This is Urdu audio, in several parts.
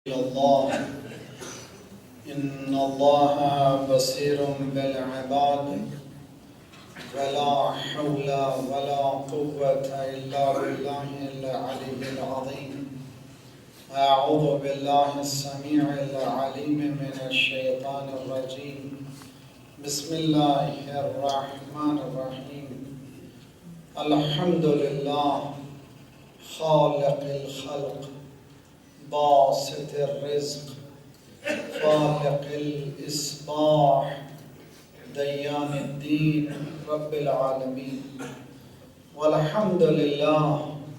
الله إن الله بصير بالعباد ولا حول ولا قوة إلا بالله العلي العظيم. أعوذ بالله السميع العليم من الشيطان الرجيم. بسم الله الرحمن الرحيم. الحمد لله خالق الخلق باسط الرزق فالق الإصباح ديان الدين رب العالمين. والحمد لله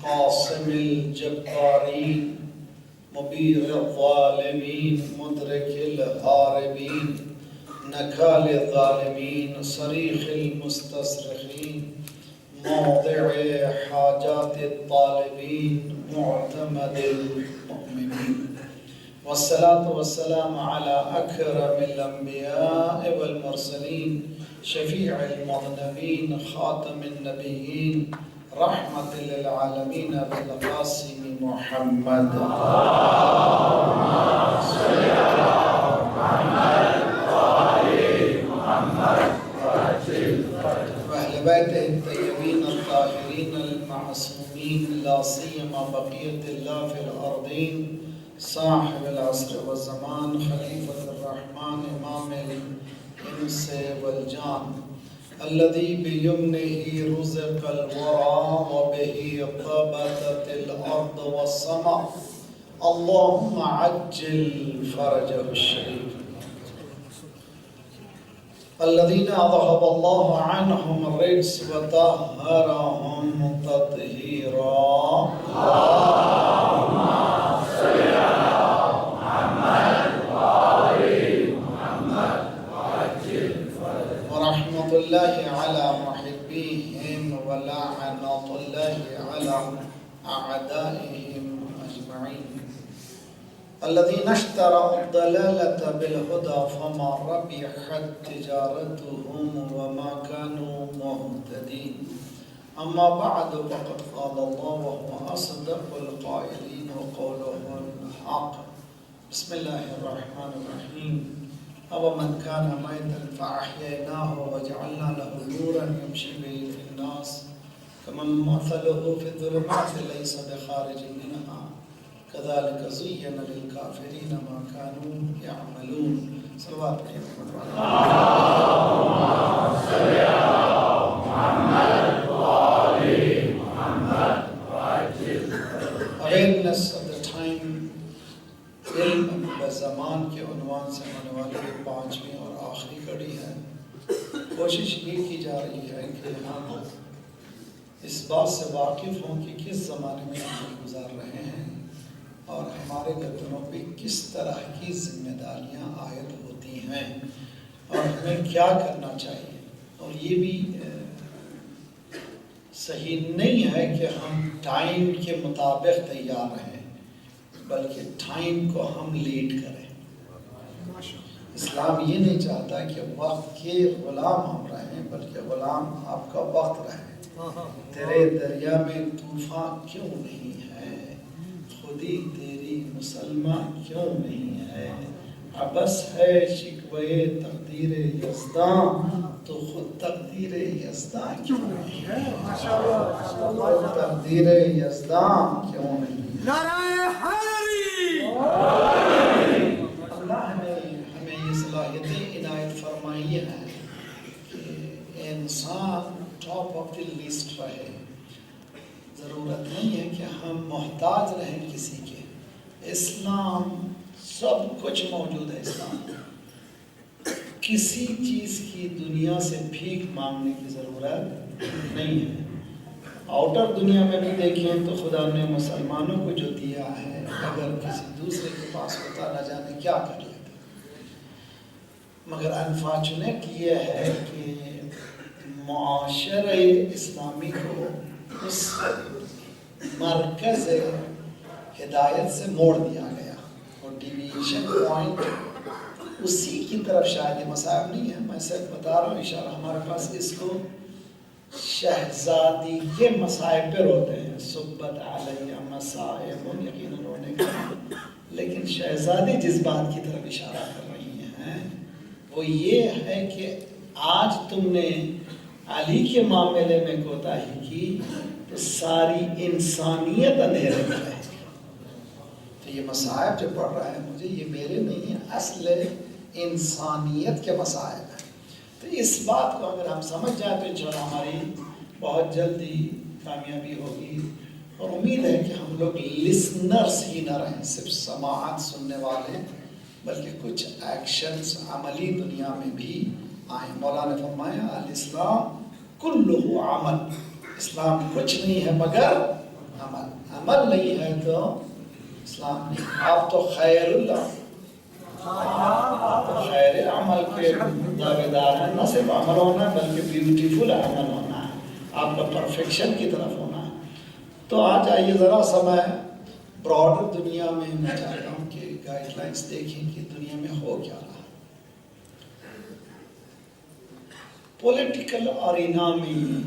قاسم الجبارين مبير الظالمين مدرك الهاربين نكال الظالمين صريخ المستصرخين موضع حاجات الطالبين معتمد المؤمنين. والصلاة والسلام على أكرم الأنبياء والمرسلين شفيع المذنبين خاتم النبيين رحمة للعالمين بالقاسم محمد. اللهم صل على محمد وآل محمد وأهل بيته الطيبين الطاهرين المعصومين لا سيما بقية الله في الأرضين صاحب العصر والزمان خليفة الرحمن إمام الإنس والجان الذي بيمنه رزق الورى وبه قبضت الأرض والسماء. اللهم عجل فرجه الشريف. الذين أذهب الله عنهم الرجس وطهرهم تطهيرا. اللهم صل على محمد وآل محمد وعجل فرجهم. ورحمة الله على محبيهم ولعنة الله على أعدائهم أجمعين. الذين اشتروا الضلالة بالهدى فما ربحت تجارتهم وما كانوا مهتدين. أما بعد فقد قال الله وهو أصدق القائلين وقوله الحق. بسم الله الرحمن الرحيم. أومن كان ميتا فأحييناه وجعلنا له نورا يمشي به في الناس كمن مثله في الظلمات ليس بخارج منها كذلك زين للكافرين ما كانوا يعملون. صلوات اللهم صل على محمد وآل محمد وعجل. Awareness of the time علم و زمان کے عنوان سے ہونے والی پانچویں اور آخری کڑی ہے. کوشش یہ کی جا رہی ہے کہ ہم اس بات سے واقف ہوں کہ کس زمانے میں ہم گزار رہے ہیں اور ہمارے گردنوں پہ کس طرح کی ذمہ داریاں عائد ہوتی ہیں اور ہمیں کیا کرنا چاہیے. اور یہ بھی صحیح نہیں ہے کہ ہم ٹائم کے مطابق تیار رہیں بلکہ ٹائم کو ہم لیڈ کریں. اسلام یہ نہیں چاہتا کہ وقت کے غلام ہم رہیں بلکہ غلام آپ کا وقت رہے. تیرے دریا میں طوفان کیوں نہیں ہے خودی تیری مسلمان کیوں نہیں ہے. عبس ہے شکوے تقدیر یزداں تو خود تقدیر یزداں کیوں نہیں ہے. خود تقدیر یزداں کیوں نہیں ہے. نعرہ حیدری. اللہ نے ہمیں یہ صلاحیتیں عنایت فرمائی ہیں کہ انسان ٹاپ آف دی لسٹ رہے. ضرورت نہیں ہے کہ ہم محتاج رہیں کسی کے. اسلام سب کچھ موجود ہے. اسلام کسی چیز کی دنیا سے بھیک مانگنے کی ضرورت نہیں ہے. آؤٹر دنیا میں بھی دیکھیں تو خدا نے مسلمانوں کو جو دیا ہے اگر کسی دوسرے کے پاس ہوتا نہ جانے کیا کر لیتے. مگر انفارچونیٹ یہ ہے کہ معاشرہ اسلامی کو اس مرکز ہدایت سے موڑ دیا گیا اور ڈیویژن پوائنٹ اسی کی طرف شاید یہ مصائب نہیں ہے. میں صرف بتا رہا ہوں اشارہ ہمارے پاس اس کو شہزادی کے مصائب پر ہوتے ہیں. صبت علیہ مصائب یقین انہوں نے کہا لیکن شہزادی جس بات کی طرف اشارہ کر رہی ہیں وہ یہ ہے کہ آج تم نے علی کے معاملے میں کوتاہی کی تو ساری انسانیت اندھیرے میں رہے گی. تو یہ مصائب جو پڑھ رہا ہے مجھے، یہ میرے نہیں ہیں، اصل انسانیت کے مصائب ہیں. تو اس بات کو اگر ہم سمجھ جائیں تو انشاءاللہ ہماری بہت جلدی کامیابی ہوگی. اور امید ہے کہ ہم لوگ لسنرز ہی نہ رہیں، صرف سماعت سننے والے، بلکہ کچھ ایکشنز عملی دنیا میں بھی آئیں. مولانا نے فرمایا الاسلام کلہ عمل، اسلام کچھ نہیں ہے مگر عمل. عمل نہیں ہے تو اسلام نہیں. آپ تو خیر اللہ، آپ تو خیر عمل کے دعوے دار ہیں. نہ صرف عمل ہونا ہے بلکہ بیوٹیفل عمل ہونا ہے، آپ کا پرفیکشن کی طرف ہونا ہے. تو آج آئیے ذرا سا میں براڈر دنیا میں چاہتا ہوں کہ گائیڈ لائنس دیکھیں کہ دنیا میں ہو کیا رہا. پولیٹیکل ارینا میں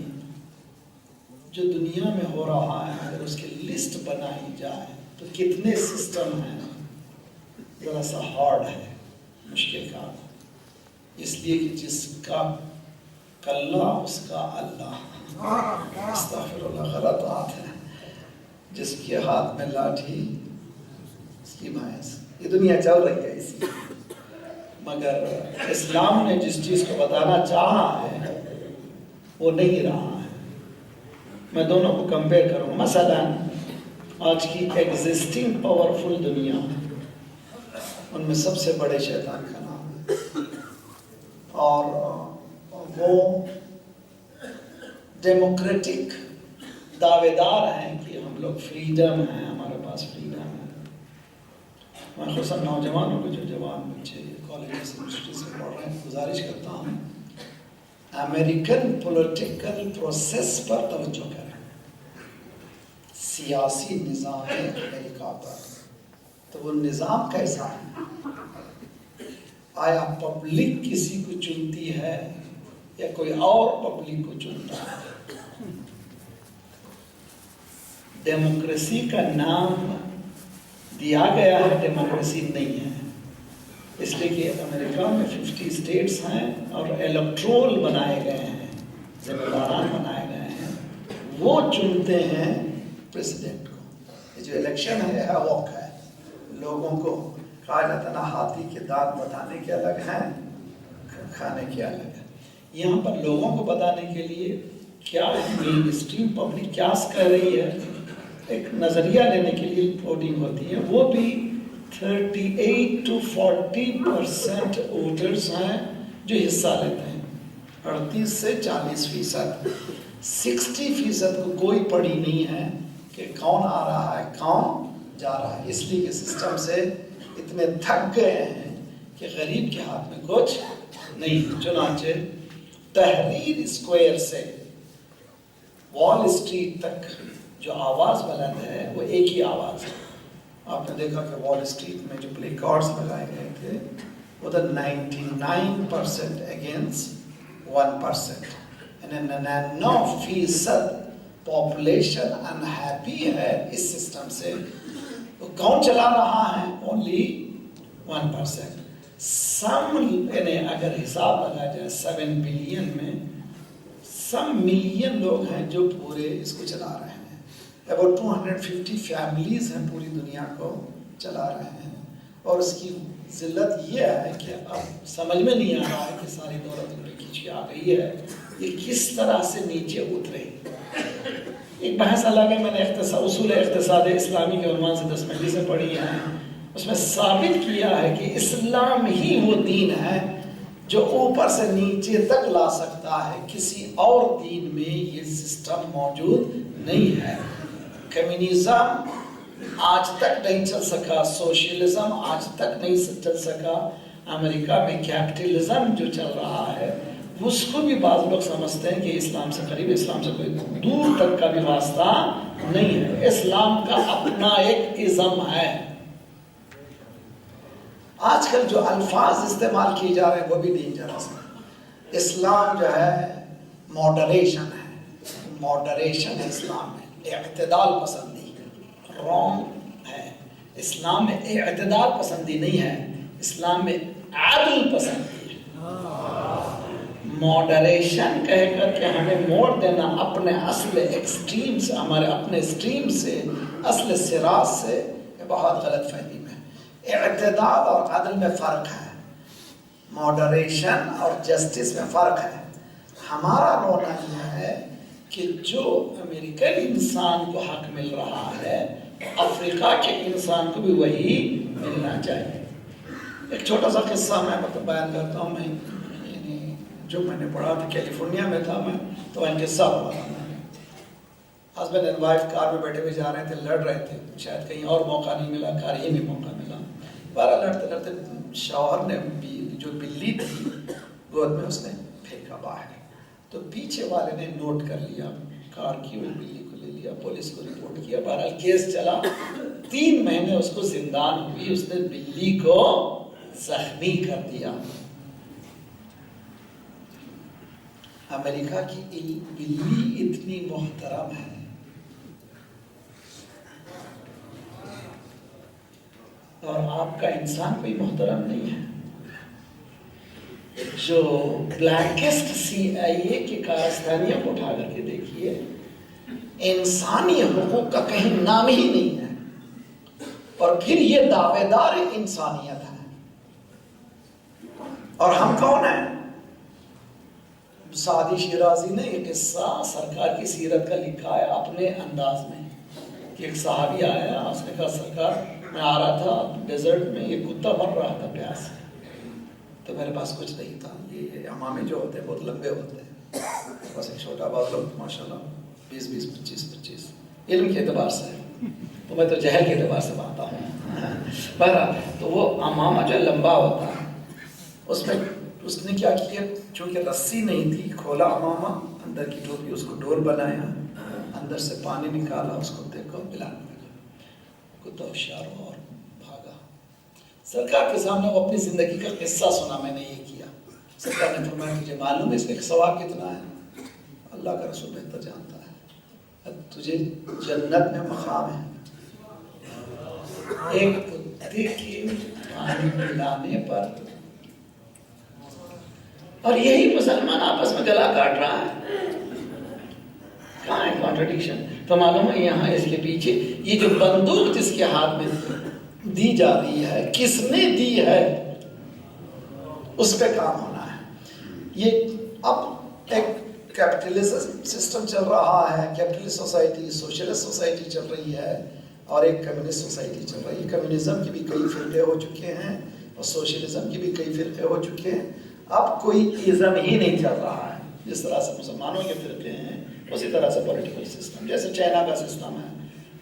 جو دنیا میں ہو رہا ہے اگر اس کی لسٹ بنائی جائے تو کتنے سسٹم ہیں، ذرا سا ہارڈ ہے، مشکل کام. اس لیے کہ جس کا کلہ اس کا اللہ، استغفر اللہ، غلط بات ہے. جس کے ہاتھ میں لاٹھی اس کی بھینس. یہ دنیا چل رہی ہے اسی. مگر اسلام نے جس چیز کو بتانا چاہا ہے وہ نہیں رہا ہے. میں دونوں کو کمپیئر کروں. مثلا آج کی ایگزسٹنگ پاورفل دنیا ان میں سب سے بڑے شیطان کا نام ہے، اور وہ ڈیموکریٹک دعوے دار ہیں کہ ہم لوگ فریڈم ہیں، ہمارے پاس فریڈم ہے. میں خصوصاً نوجوانوں کو، جو جوان بچے کالج یونیورسٹی سے پڑھ رہے ہیں، گزارش کرتا ہوں امریکن پولیٹیکل پروسیس پر توجہ کریں. سیاسی نظام ہے امریکہ پر، تو وہ نظام کیسا ہے؟ آیا پبلک کسی کو چنتی ہے یا کوئی اور پبلک کو چنتا ہے؟ ڈیموکریسی کا نام دیا گیا ہے، ڈیموکریسی نہیں ہے. اس لیے کہ امریکہ میں 50 اسٹیٹس ہیں اور الیکٹرول بنائے گئے ہیں، ذمہ داران بنائے گئے ہیں. وہ چنتے ہیں پریزیڈنٹ کو. یہ جو الیکشن ہے واک ہے. لوگوں کو کہا جاتا نا ہاتھی کے دانت بتانے کے الگ ہیں، کھانے کے الگ ہیں. یہاں پر لوگوں کو بتانے کے لیے کیا مین اسٹریم پبلک کیا کہہ رہی ہے، ایک نظریہ لینے کے لیے ووٹنگ ہوتی ہے. وہ بھی 38 to 40% ووٹرز ہیں جو حصہ لیتے ہیں، 38 سے 40%. 60% کو کوئی پڑی نہیں ہے کہ کون آ رہا ہے کون جا رہا ہے. اس لیے کہ سسٹم سے اتنے تھک گئے ہیں کہ غریب کے ہاتھ میں کچھ نہیں. چنانچہ تحریر اسکوائر سے وال اسٹریٹ تک جو آواز بلند ہے وہ ایک ہی آواز ہے. آپ نے دیکھا کہ وال اسٹریٹ میں جو پلے کارڈز لگائے گئے تھے وہ تھا 99% اگینسٹ 1%. یعنی 99% پاپولیشن انہیپی ہے اس سسٹم سے. تو کون چلا رہا ہے؟ اونلی 1%. یعنی اگر حساب لگا جائے 7 بلین میں سم ملین لوگ ہیں جو پورے اس کو چلا رہے ہیں. about 250 فیملیز ہیں پوری دنیا کو چلا رہے ہیں. اور اس کی ذلت یہ ہے کہ اب سمجھ میں نہیں آ رہا ہے کہ ساری دولت ان پہ کھینچ کے آ گئی ہے، یہ کس طرح سے نیچے اترے. ایک بحث الگ ہے، میں نے اصول اقتصاد اسلامی کے عنوان سے 10 مجلسیں پڑھی ہیں. اس میں ثابت کیا ہے کہ اسلام ہی وہ دین ہے جو اوپر سے نیچے تک لا سکتا ہے. کسی اور دین میں یہ سسٹم موجود نہیں ہے. کمیونزم آج تک نہیں چل سکا، سوشلزم آج تک نہیں چل سکا. امریکہ میں کیپٹلزم جو چل رہا ہے اس کو بھی بعض لوگ سمجھتے ہیں کہ اسلام سے قریب، اسلام سے کوئی دور تک کا بھی واسطہ نہیں ہے. اسلام کا اپنا ایک ازم ہے. آج کل جو الفاظ استعمال کیے جا رہے ہیں وہ بھی ڈینجرس ہیں. اسلام جو ہے ماڈریشن ہے، ماڈریشن ہے اسلام میں، اعتدال پسندی رونگ ہے. اسلام میں اعتدال پسندی نہیں ہے، اسلام میں عدل پسندی ہے۔ ماڈریشن کہہ کر کے ہمیں موڑ دینا اپنے اصل ایکسٹریم سے، ہمارے اپنے ایکسٹریم سے، اصل صراط سے، یہ بہت غلط فہمی ہے۔ اعتدال اور عدل میں فرق ہے، ماڈریشن اور جسٹس میں فرق ہے۔ ہمارا رونا یہ ہے کہ جو امریکن انسان کو حق مل رہا ہے افریقہ کے انسان کو بھی وہی ملنا چاہیے۔ ایک چھوٹا سا قصہ میں بیان کرتا ہوں، یعنی جو میں نے پڑھا تھا، کیلیفورنیا میں تھا میں، تو وہ قصہ پڑھا تھا میں نے۔ ہسبینڈ اینڈ وائف کار میں بیٹھے ہوئے جا رہے تھے، لڑ رہے تھے، شاید کہیں اور موقع نہیں ملا، کار ہی میں موقع ملا۔ بارہ لڑتے لڑتے شوہر نے جو بلی تھی گود میں اس نے پھینکا باہر، تو پیچھے والے نے نوٹ کر لیا، کار کی ہوئی بلی کو لے لیا، پولیس کو رپورٹ کیا، بہرحال کیس چلا، 3 مہینے اس کو زندان ہوئی، اس نے بلی کو زخمی کر دیا۔ امریکہ کی بلی اتنی محترم ہے، اور آپ کا انسان کوئی محترم نہیں ہے۔ جو بلیکسٹ CIA کے کارستانیوں کو اٹھا کر کے دیکھیے، انسانی حقوق کا کہیں نام ہی نہیں ہے، اور پھر یہ دعوے دار انسانیت ہے۔ اور ہم کون ہیں؟ سعدی شیرازی نے یہ قصہ سرکار کی سیرت کا لکھا ہے اپنے انداز میں، کہ ایک صحابی آیا، اس نے کہا سرکار میں آ رہا تھا ڈیزرٹ میں، یہ کتا مر رہا تھا پیاس سے، تو میرے پاس کچھ نہیں تھا، یہ امامے جو ہوتے ہیں بہت لمبے ہوتے ہیں، بس ایک چھوٹا بات لوگ ماشاءاللہ 20 25 علم کے اعتبار سے، تو میں تو جہل کے اعتبار سے مانتا ہوں۔ بہرحال تو وہ امامہ جو لمبا ہوتا ہے، اس نے کیا کیا، چونکہ رسی نہیں تھی، کھولا امامہ، اندر کی ٹوپی اس کو ڈور بنایا، اندر سے پانی نکالا، اس کتے کو پلانے لگا، کتا ہوشیار ہوا اور بھاگا۔ سرکار کے سامنے وہ اپنی زندگی کا قصہ سنا، میں نے یہ کیا۔ سرکار نے فرمایا مجھے معلوم ہے اس کا ثواب کتنا ہے، اللہ کا رسول بہتر جانتا ہے، تجھے جنت میں مقام ہے، ایک کتے کے پانی پلانے پر۔ اور یہی مسلمان آپس میں گلا کاٹ رہا ہے، کہاں ہے کانٹرڈکشن؟ تو معلوم ہے یہاں اس کے پیچھے یہ جو بندوق جس کے ہاتھ میں دی جا رہی ہے، کس نے دی ہے، اس پہ کام ہونا ہے۔ یہ اب ایک کیپٹلسٹ سسٹم چل رہا ہے، کیپٹلسٹ سوسائٹی، سوشلسٹ سوسائٹی چل رہی ہے، اور ایک کمیونسٹ سوسائٹی چل رہی ہے۔ کمیونزم کی بھی کئی فرقے ہو چکے ہیں، اور سوشلزم کی بھی کئی فرقے ہو چکے ہیں، اب کوئی ازم ہی نہیں چل رہا ہے۔ جس طرح سے مسلمانوں کے فرقے ہیں، اسی طرح سے پولیٹیکل سسٹم، جیسے چائنا کا سسٹم ہے،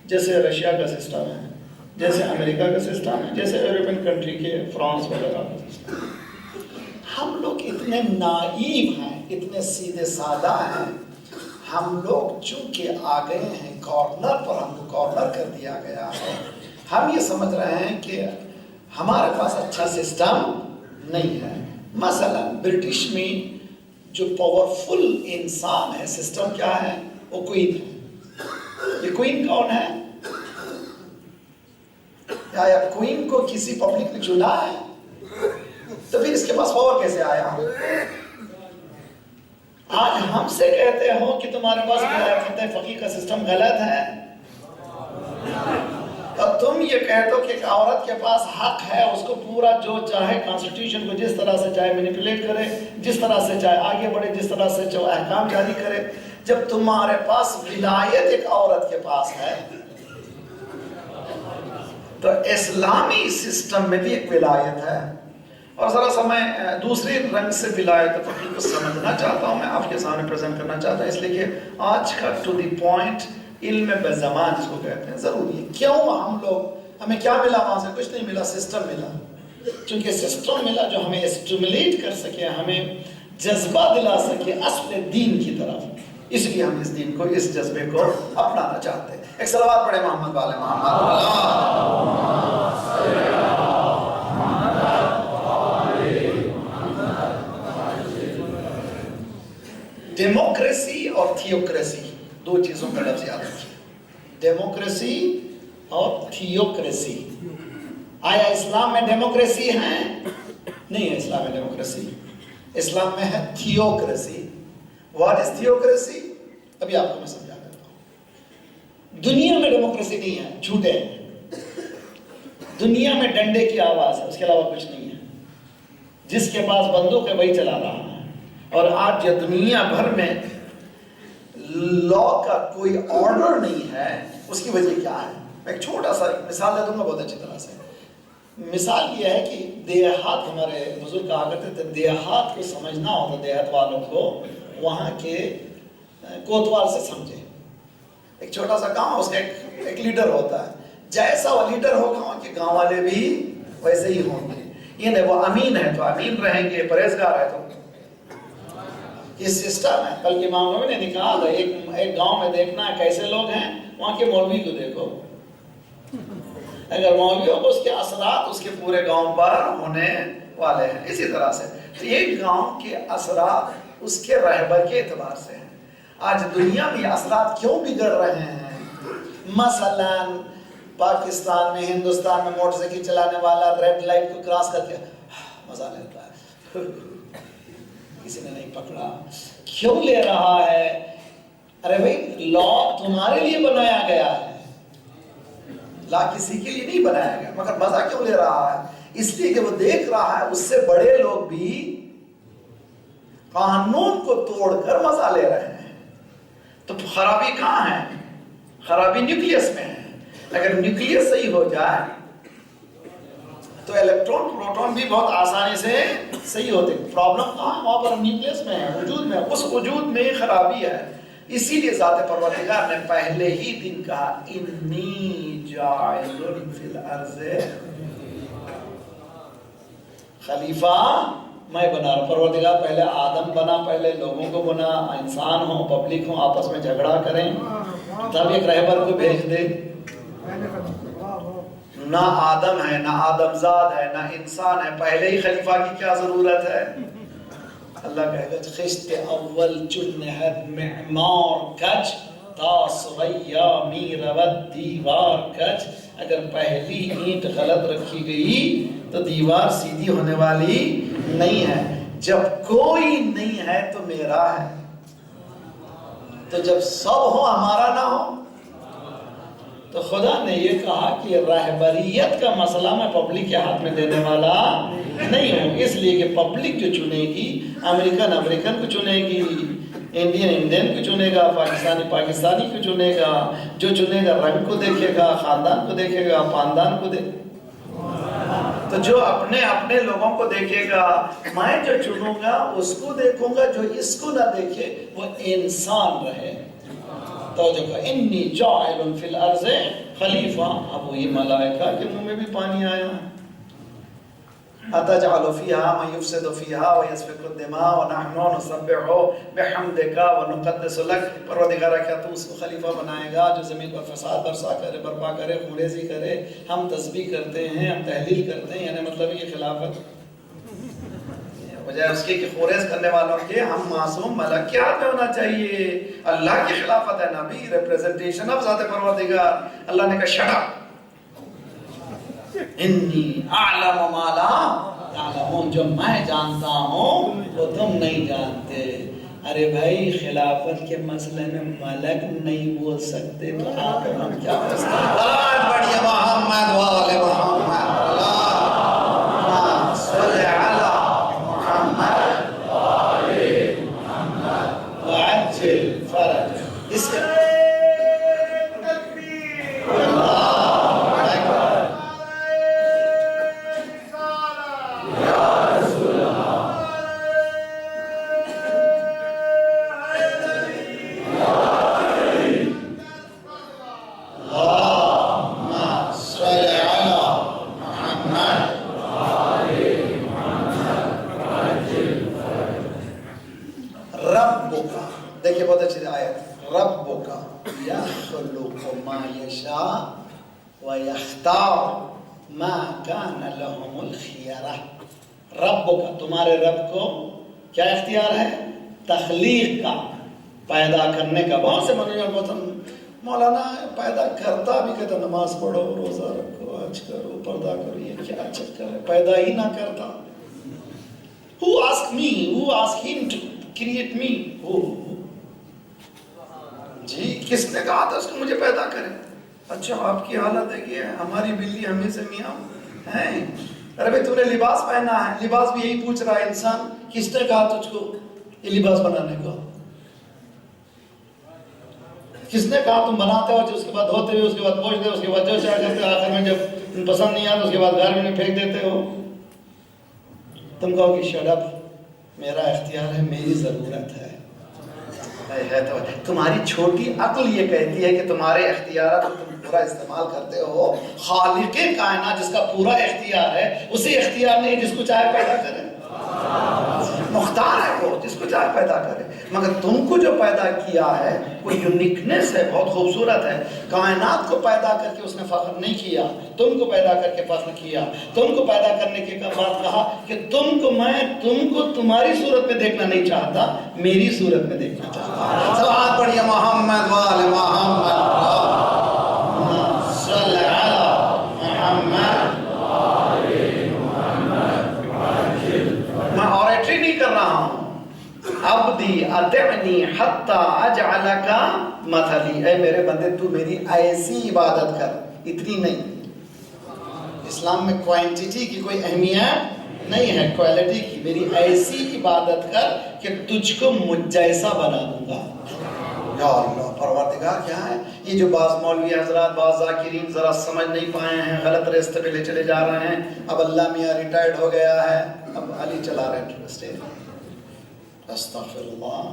جیسے رشیا کا سسٹم ہے، جیسے امریکہ کا سسٹم ہے، جیسے یورپین کنٹری کے فرانس وغیرہ کا سسٹم ہے۔ ہم لوگ اتنے نائیب ہیں، اتنے سیدھے سادہ ہیں، ہم لوگ چونکہ آ گئے ہیں کارنر پر، ہم کو کارنر کر دیا گیا ہے، ہم یہ سمجھ رہے ہیں کہ ہمارے پاس اچھا سسٹم نہیں ہے۔ مثلا برٹش میں جو پاورفل انسان ہے، سسٹم کیا ہے، وہ کوئین ہے۔ یہ کوئین کون ہے؟ یا کوئین کو کسی پبلک نے چنا ہے؟ تو پھر اس کے پاس پاور کیسے آیا؟ آج ہم سے کہتے ہو کہ تمہارے پاس ولایت فقیہ کا سسٹم غلط ہے، اور تم یہ کہتے ہو کہ ایک عورت کے پاس حق ہے، اس کو پورا جو چاہے کانسٹیٹیوشن کو جس طرح سے چاہے مینیپولیٹ کرے، جس طرح سے چاہے آگے بڑھے، جس طرح سے چاہے احکام جاری کرے۔ جب تمہارے پاس ولایت ایک عورت کے پاس ہے، تو اسلامی سسٹم میں بھی ایک ولایت ہے۔ اور ذرا سا میں دوسری رنگ سے ولایت فقیہ کو سمجھنا چاہتا ہوں، میں آپ کے سامنے پریزنٹ کرنا چاہتا ہوں، اس لیے کہ آج کا ٹو دی پوائنٹ علم بزمان جس کو کہتے ہیں ضروری ہے۔ کیوں ہم لوگ، ہمیں کیا ملا وہاں سے؟ کچھ نہیں ملا، سسٹم ملا۔ چونکہ سسٹم ملا جو ہمیں اسٹیمولیٹ کر سکے، ہمیں جذبہ دلا سکے اصل دین کی طرف، اس لیے ہم اس دین کو، اس جذبے کو اپنانا چاہتے ہیں۔ ایک صلوات پڑھے محمد والے محمد۔ ڈیموکریسی اور تھیوکریسی، دو چیزوں کا لفظ یاد رکھیے، ڈیموکریسی اور تھیوکریسی۔ آیا اسلام میں ڈیموکریسی ہے؟ نہیں ہے اسلام میں ڈیموکریسی، اسلام میں ہے تھیوکریسی۔ What is theocracy? ابھی آپ کو میں سمجھا دیتا ہوں۔ دنیا میں ڈیموکریسی نہیں ہے، جھوٹے ہیں۔ دنیا میں ڈنڈے کی آواز ہے، اس کے علاوہ کچھ نہیں ہے۔ جس کے پاس بندوق ہے وہی چلا رہا ہے۔ اور آج یہ دنیا بھر میں لا کا کوئی آرڈر نہیں ہے، اس کی وجہ کیا ہے؟ میں ایک چھوٹا سا مثال دے دوں گا بہت اچھی طرح سے۔ مثال یہ ہے کہ دیہات، ہمارے بزرگ کہا کرتے تھے دیہات کو سمجھنا ہوتا، دیہات والوں کو وہاں کے کوتوال سے سمجھے۔ ایک چھوٹا سا گاؤں، اس کا ایک لیڈر ہوتا ہے، جیسا وہ لیڈر ہوگا وہاں کے گاؤں والے بھی ویسے ہی ہوں گے۔ یہ نہیں وہ امین ہے تو امین رہیں گے، پرہیزگار ہے تو یہ سسٹم ہے۔ کل کے معاملوں میں نے کہا تھا ایک گاؤں میں دیکھنا ہے کیسے لوگ ہیں، وہاں کے مولوی کو دیکھو۔ اگر مولویوں کو اس کے اثرات اس کے پورے گاؤں پر ہونے والے ہیں۔ اسی طرح سے تو ایک گاؤں کے اثرات اس کے رہبر کے اعتبار سے ہیں۔ آج دنیا میں اثرات کیوں بگڑ رہے ہیں؟ مثلا پاکستان میں، ہندوستان میں موٹر سائیکل چلانے والا ریڈ لائٹ کو کراس کر کے مزہ لیتا ہے، کسی نے نہیں پکڑا۔ کیوں لے رہا ہے؟ ارے بھائی لا تمہارے لیے بنایا گیا ہے، لا کسی کے لیے نہیں بنایا گیا، مگر مزہ کیوں لے رہا ہے؟ اس لیے کہ وہ دیکھ رہا ہے اس سے بڑے لوگ بھی قانون کو توڑ کر مزہ لے رہے ہیں۔ تو خرابی کہاں ہے؟ خرابی نیوکلیس میں ہے۔ اگر نیوکلیس صحیح ہو جائے تو الیکٹرون پروٹون بھی بہت آسانی سے صحیح ہوتے۔ پرابلم کہاں ہے؟ وہاں پر نیوکلیس میں ہے، وجود میں۔ اس وجود میں خرابی ہے۔ اسی لیے ذات پروردگار نے پہلے ہی دن کہا انی جاعل فی الارض خلیفہ میں بنا رہا۔ پروردگار پہلے آدم بنا، پہلے لوگوں کو بنا، انسان ہوں، پبلک ہوں، آپس میں جھگڑا کریں، تب ایک رہبر کو بھیج دے۔ نہ آدم ہے، نہ آدم زاد ہے، نہ انسان ہے، پہلے ہی خلیفہ کی کیا ضرورت ہے؟ اللہ کہے گا خشت اول چنہد معمار کچ تا سویا میرود دیوار کچ۔ اگر پہلی اینٹ غلط رکھی گئی تو دیوار سیدھی ہونے والی نہیں ہے۔ جب کوئی نہیں ہے تو میرا ہے، تو جب سب ہو ہمارا نہ ہو۔ تو خدا نے یہ کہا کہ رہبریت کا مسئلہ میں پبلک کے ہاتھ میں دینے والا نہیں ہوں، اس لیے کہ پبلک جو چنے گی، امریکن کو چنے گی، انڈین کو چنے گا، پاکستانی کو چنے گا۔ جو چنے گا رنگ کو دیکھے گا، خاندان کو دیکھے گا، خاندان کو دیکھے گا۔ تو جو اپنے لوگوں کو دیکھے گا، میں جو چنوں گا اس کو دیکھوں گا، جو اس کو نہ دیکھے وہ انسان رہے۔ توجہ کا انی جاعل فی الارض خلیفہ۔ اب وہی ملائکہ کے منہ میں بھی پانی آیا ہے۔ اتجعل فیہا من یفسد فیہا ویسفک الدماء ونحن نسبح بحمدک ونقدس لک۔ پروردگارہ کیا تو اس کو خلیفہ بنائے گا جو زمین پر فساد برپا کرے، خونریزی کرے؟ ہم تسبیح کرتے ہیں، ہم تحلیل کرتے ہیں، یعنی مطلب یہ خلافت بجائے اس کے کہ خورز کرنے والوں کے ہم معصوم ملک کے ہاتھ میں ہونا چاہیے۔ اللہ کی خلافت ہے، نبی ریپریزنٹیشن آف ذات پروردگار۔ اللہ نے کہا شٹ اپ، انی اعلم ما لا تعلمون، جو میں جانتا ہوں وہ تم نہیں جانتے۔ ارے بھائی خلافت کے مسئلے میں ملک نہیں بول سکتے تو آپ ہم کیا بول سکتے؟ آج بڑھیا محمد والے محمد اس کے دیکھیے بہت اچھی آیت، ربک یخلق ما یشاء ویختار ما کان لهم الخیرہ۔ ربک، تمہارے رب کو کیا اختیار ہے؟ تخلیق کا، پیدا کرنے کا۔ بہت سے مولانا پیدا کرتا بھی کہتا نماز پڑھو، روزہ رکھو، حج کرو، پردہ کرو، یہ کیا چکر ہے؟ پیدا ہی نہ کرتا. Who asked me? Who asked him to create me? جی کس نے کہا تھا اس کو مجھے پیدا کرے؟ اچھا آپ کی حالت ہے کہ ہماری بلی ہمیں سے میاں ہے. ارے بھائی تم نے لباس پہنا ہے، لباس بھی یہی پوچھ رہا ہے انسان، کس نے کہا تجھ کو یہ لباس بنانے کو؟ کس نے کہا تم بناتے ہو، اس کے بعد دھوتے ہوئے، اس کے بعد پوچھتے، اس کے بعد جو چاہ کرتے، آخر میں جب پسند نہیں آتا اس کے بعد گاربیج میں پھینک دیتے ہو. تم کہو کہ شٹ اپ، میرا اختیار ہے، میری ضرورت ہے. تو تمہاری چھوٹی عقل یہ کہتی ہے کہ تمہارے اختیارات کو تم پورا استعمال کرتے ہو. خالق کائنات جس کا پورا اختیار ہے، اسے اختیار نہیں جس کو چاہے پیدا کرے. مختار ہے وہ، جس کو چاہے پیدا کرے. مگر تم کو جو پیدا کیا ہے وہ یونیکنیس ہے، بہت خوبصورت ہے. کائنات کو پیدا کر کے اس نے فخر نہیں کیا، تم کو پیدا کر کے فخر کیا. تم کو پیدا کرنے کے بعد کہا کہ تم کو تمہاری صورت میں دیکھنا نہیں چاہتا، میری صورت میں دیکھنا چاہتا. صلوات پڑھیے محمد وآل محمد، صلی علی محمد. میں اوریٹری نہیں کر رہا ہوں. عبدی اطعنی حتی اجعلک مثلی، اے میرے بندے تو میری ایسی عبادت کر، اتنی نہیں. اسلام میں کوانٹیٹی کی کوئی اہمیت نہیں ہے، کوالٹی کی. میری ایسی عبادت کر کہ تجھ کو مجھ جیسا بنا دوں گا. یا اللہ پروردگار کیا ہے؟ یہ جو بعض مولوی حضرات، بعض ذاکرین ذرا سمجھ نہیں پائے ہیں، غلط راستے پہ لے چلے جا رہے ہیں. اب اللہ میاں ریٹائرڈ ہو گیا ہے، اب علی چلا رہے ہیں اسٹیج. استغفر اللہ.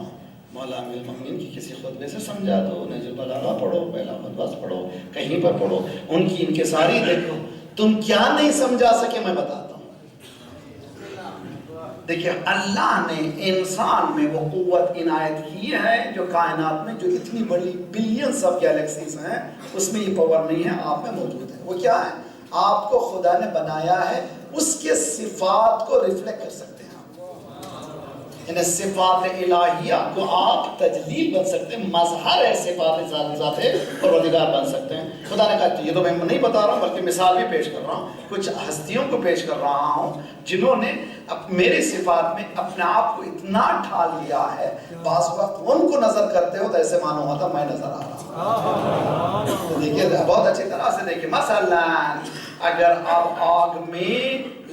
مولا امیر المومنین کی کسی خطبے سے سمجھا دو، نہج البلاغہ پڑھو، پہلا مدرس پڑھو، کہیں پر پڑھو، ان کی انکساری دیکھو. تم کیا نہیں سمجھا سکے میں بتاتا ہوں. دیکھیں اللہ نے انسان میں وہ قوت عنایت کی ہے جو کائنات میں جو اتنی بڑی بلینس آف گیلیکسیز ہیں اس میں یہ پاور نہیں ہے، آپ میں موجود ہے. وہ کیا ہے؟ آپ کو خدا نے بنایا ہے، اس کے صفات کو ریفلیکٹ کر سکتے ہیں. یعنی صفات الہیہ کو آپ تجلیل بن سکتے ہیں، مظہر ہے صفات ذات پروردگار بن سکتے ہیں. خدا نے کہا یہ تو میں نہیں بتا رہا ہوں بلکہ مثال بھی پیش کر رہا ہوں. کچھ ہستیوں کو پیش کر رہا ہوں جنہوں نے میرے صفات میں اپنے آپ کو اتنا ڈھال لیا ہے، بعض وقت ان کو نظر کرتے ہو تو ایسے معلوم ہوتا میں نظر آ رہا ہوں. دیکھیے بہت اچھی طرح سے دیکھیے، مثلا اگر آپ آگ میں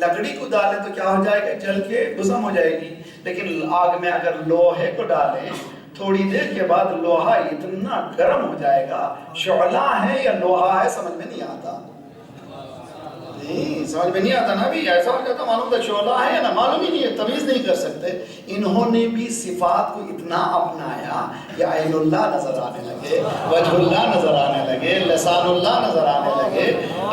لکڑی کو ڈالیں تو کیا ہو جائے گا؟ جل کے بھسم ہو جائے گی. لیکن آگ میں اگر لوہے کو ڈالیں تھوڑی دیر کے بعد لوہا اتنا گرم ہو جائے گا، شعلہ ہے یا لوہا ہے سمجھ میں نہیں آتا. نہیں سمجھ میں نہیں آتا نا. بھی ایسا ہو جاتا معلوم تھا شعلہ ہے یا نہ، معلوم ہی نہیں ہے، تمیز نہیں کر سکتے. انہوں نے بھی صفات کو اتنا اپنایا کہ عین اللہ نظر آنے لگے، وجہ اللہ نظر آنے لگے، لسان اللہ نظر آنے لگے.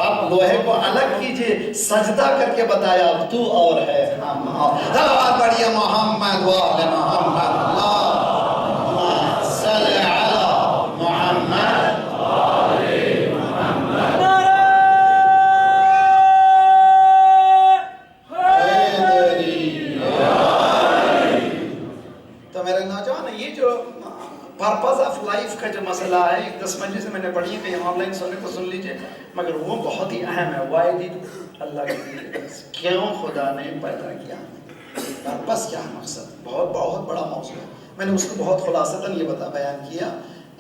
اب لوہے کو الگ کیجئے، سجدہ کر کے بتایا اب تو اور ہے ہم. صلوات پڑھیے محمد وآل محمد، اللہم صلی علی محمد. پرپز آف لائف کا جو مسئلہ ہے، ایک 10 مجلس سے میں نے پڑھی ہے، کہیں آن لائن سننے تو سن لیجئے، مگر وہ بہت ہی اہم ہے. وائی ڈیڈ اللہ کی، کیوں خدا نے پیدا کیا، پرپز کیا ہے، مقصد. بہت بڑا موضوع ہے. میں نے اس کو بہت خلاصتاً یہ بیان کیا.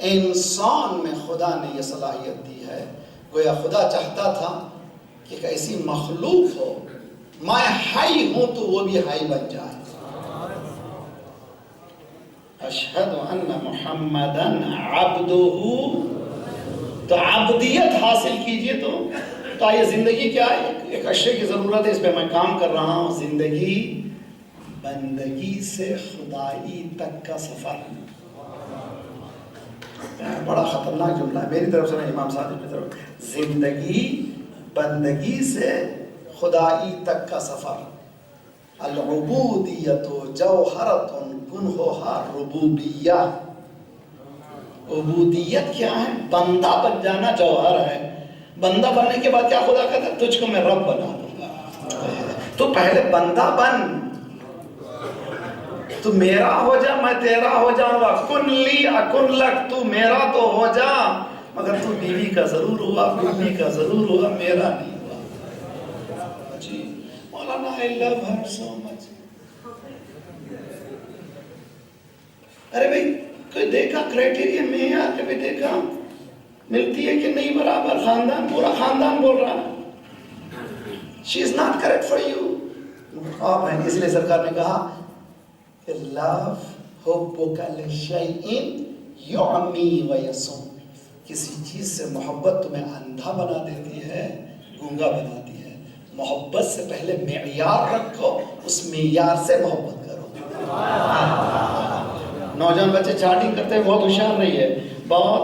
انسان میں خدا نے یہ صلاحیت دی ہے، گویا خدا چاہتا تھا کہ ایک ایسی مخلوق ہو، میں ہائی ہوں تو وہ بھی ہائی بن جائے. اشہد ان محمدن عبدہ، تو عبدیت حاصل کیجئے. تو آئیے زندگی کیا ہے؟ ایک اشیاء کی ضرورت ہے، اس پہ میں کام کر رہا ہوں. زندگی بندگی سے خدائی تک کا سفر. بڑا خطرناک جملہ ہے میری طرف سے نہیں، امام صادق کی طرف. زندگی بندگی سے خدائی تک کا سفر. العبودیت جوہرۃ کنہھا ربوبیہ. عبودیت کیا ہے؟ بندہ بن جانا جوہر ہے. بندہ بننے کے بعد کیا خدا کہتا ہے؟ تجھ کو میں رب بنا دوں گا. تو پہلے بندہ بن، تو میرا ہو جا میں تیرا ہو جاؤں گا. کن لی اکن لک، تو میرا تو ہو جا مگر تو بیوی کا ضرور ہوا، بیوی کا ضرور ہوا، میرا نہیں ہوا. جی مولانا I love her so much. ارے بھائی کوئی دیکھا کرائٹیریا میں یار کبھی دیکھا ملتی ہے کہ نہیں برابر؟ خاندان پورا خاندان بول رہا ہے she is not correct for you. اس لیے سرکار نے کہا کہ love حبک لشیء یعمی ویصم. کسی چیز سے محبت تمہیں اندھا بنا دیتی ہے، گونگا بناتی ہے. محبت سے پہلے معیار رکھو، اس معیار سے محبت کرو. نوجوان بچے چاٹنگ کرتے ہیں، بہت ہوشیار رہی ہے. بہت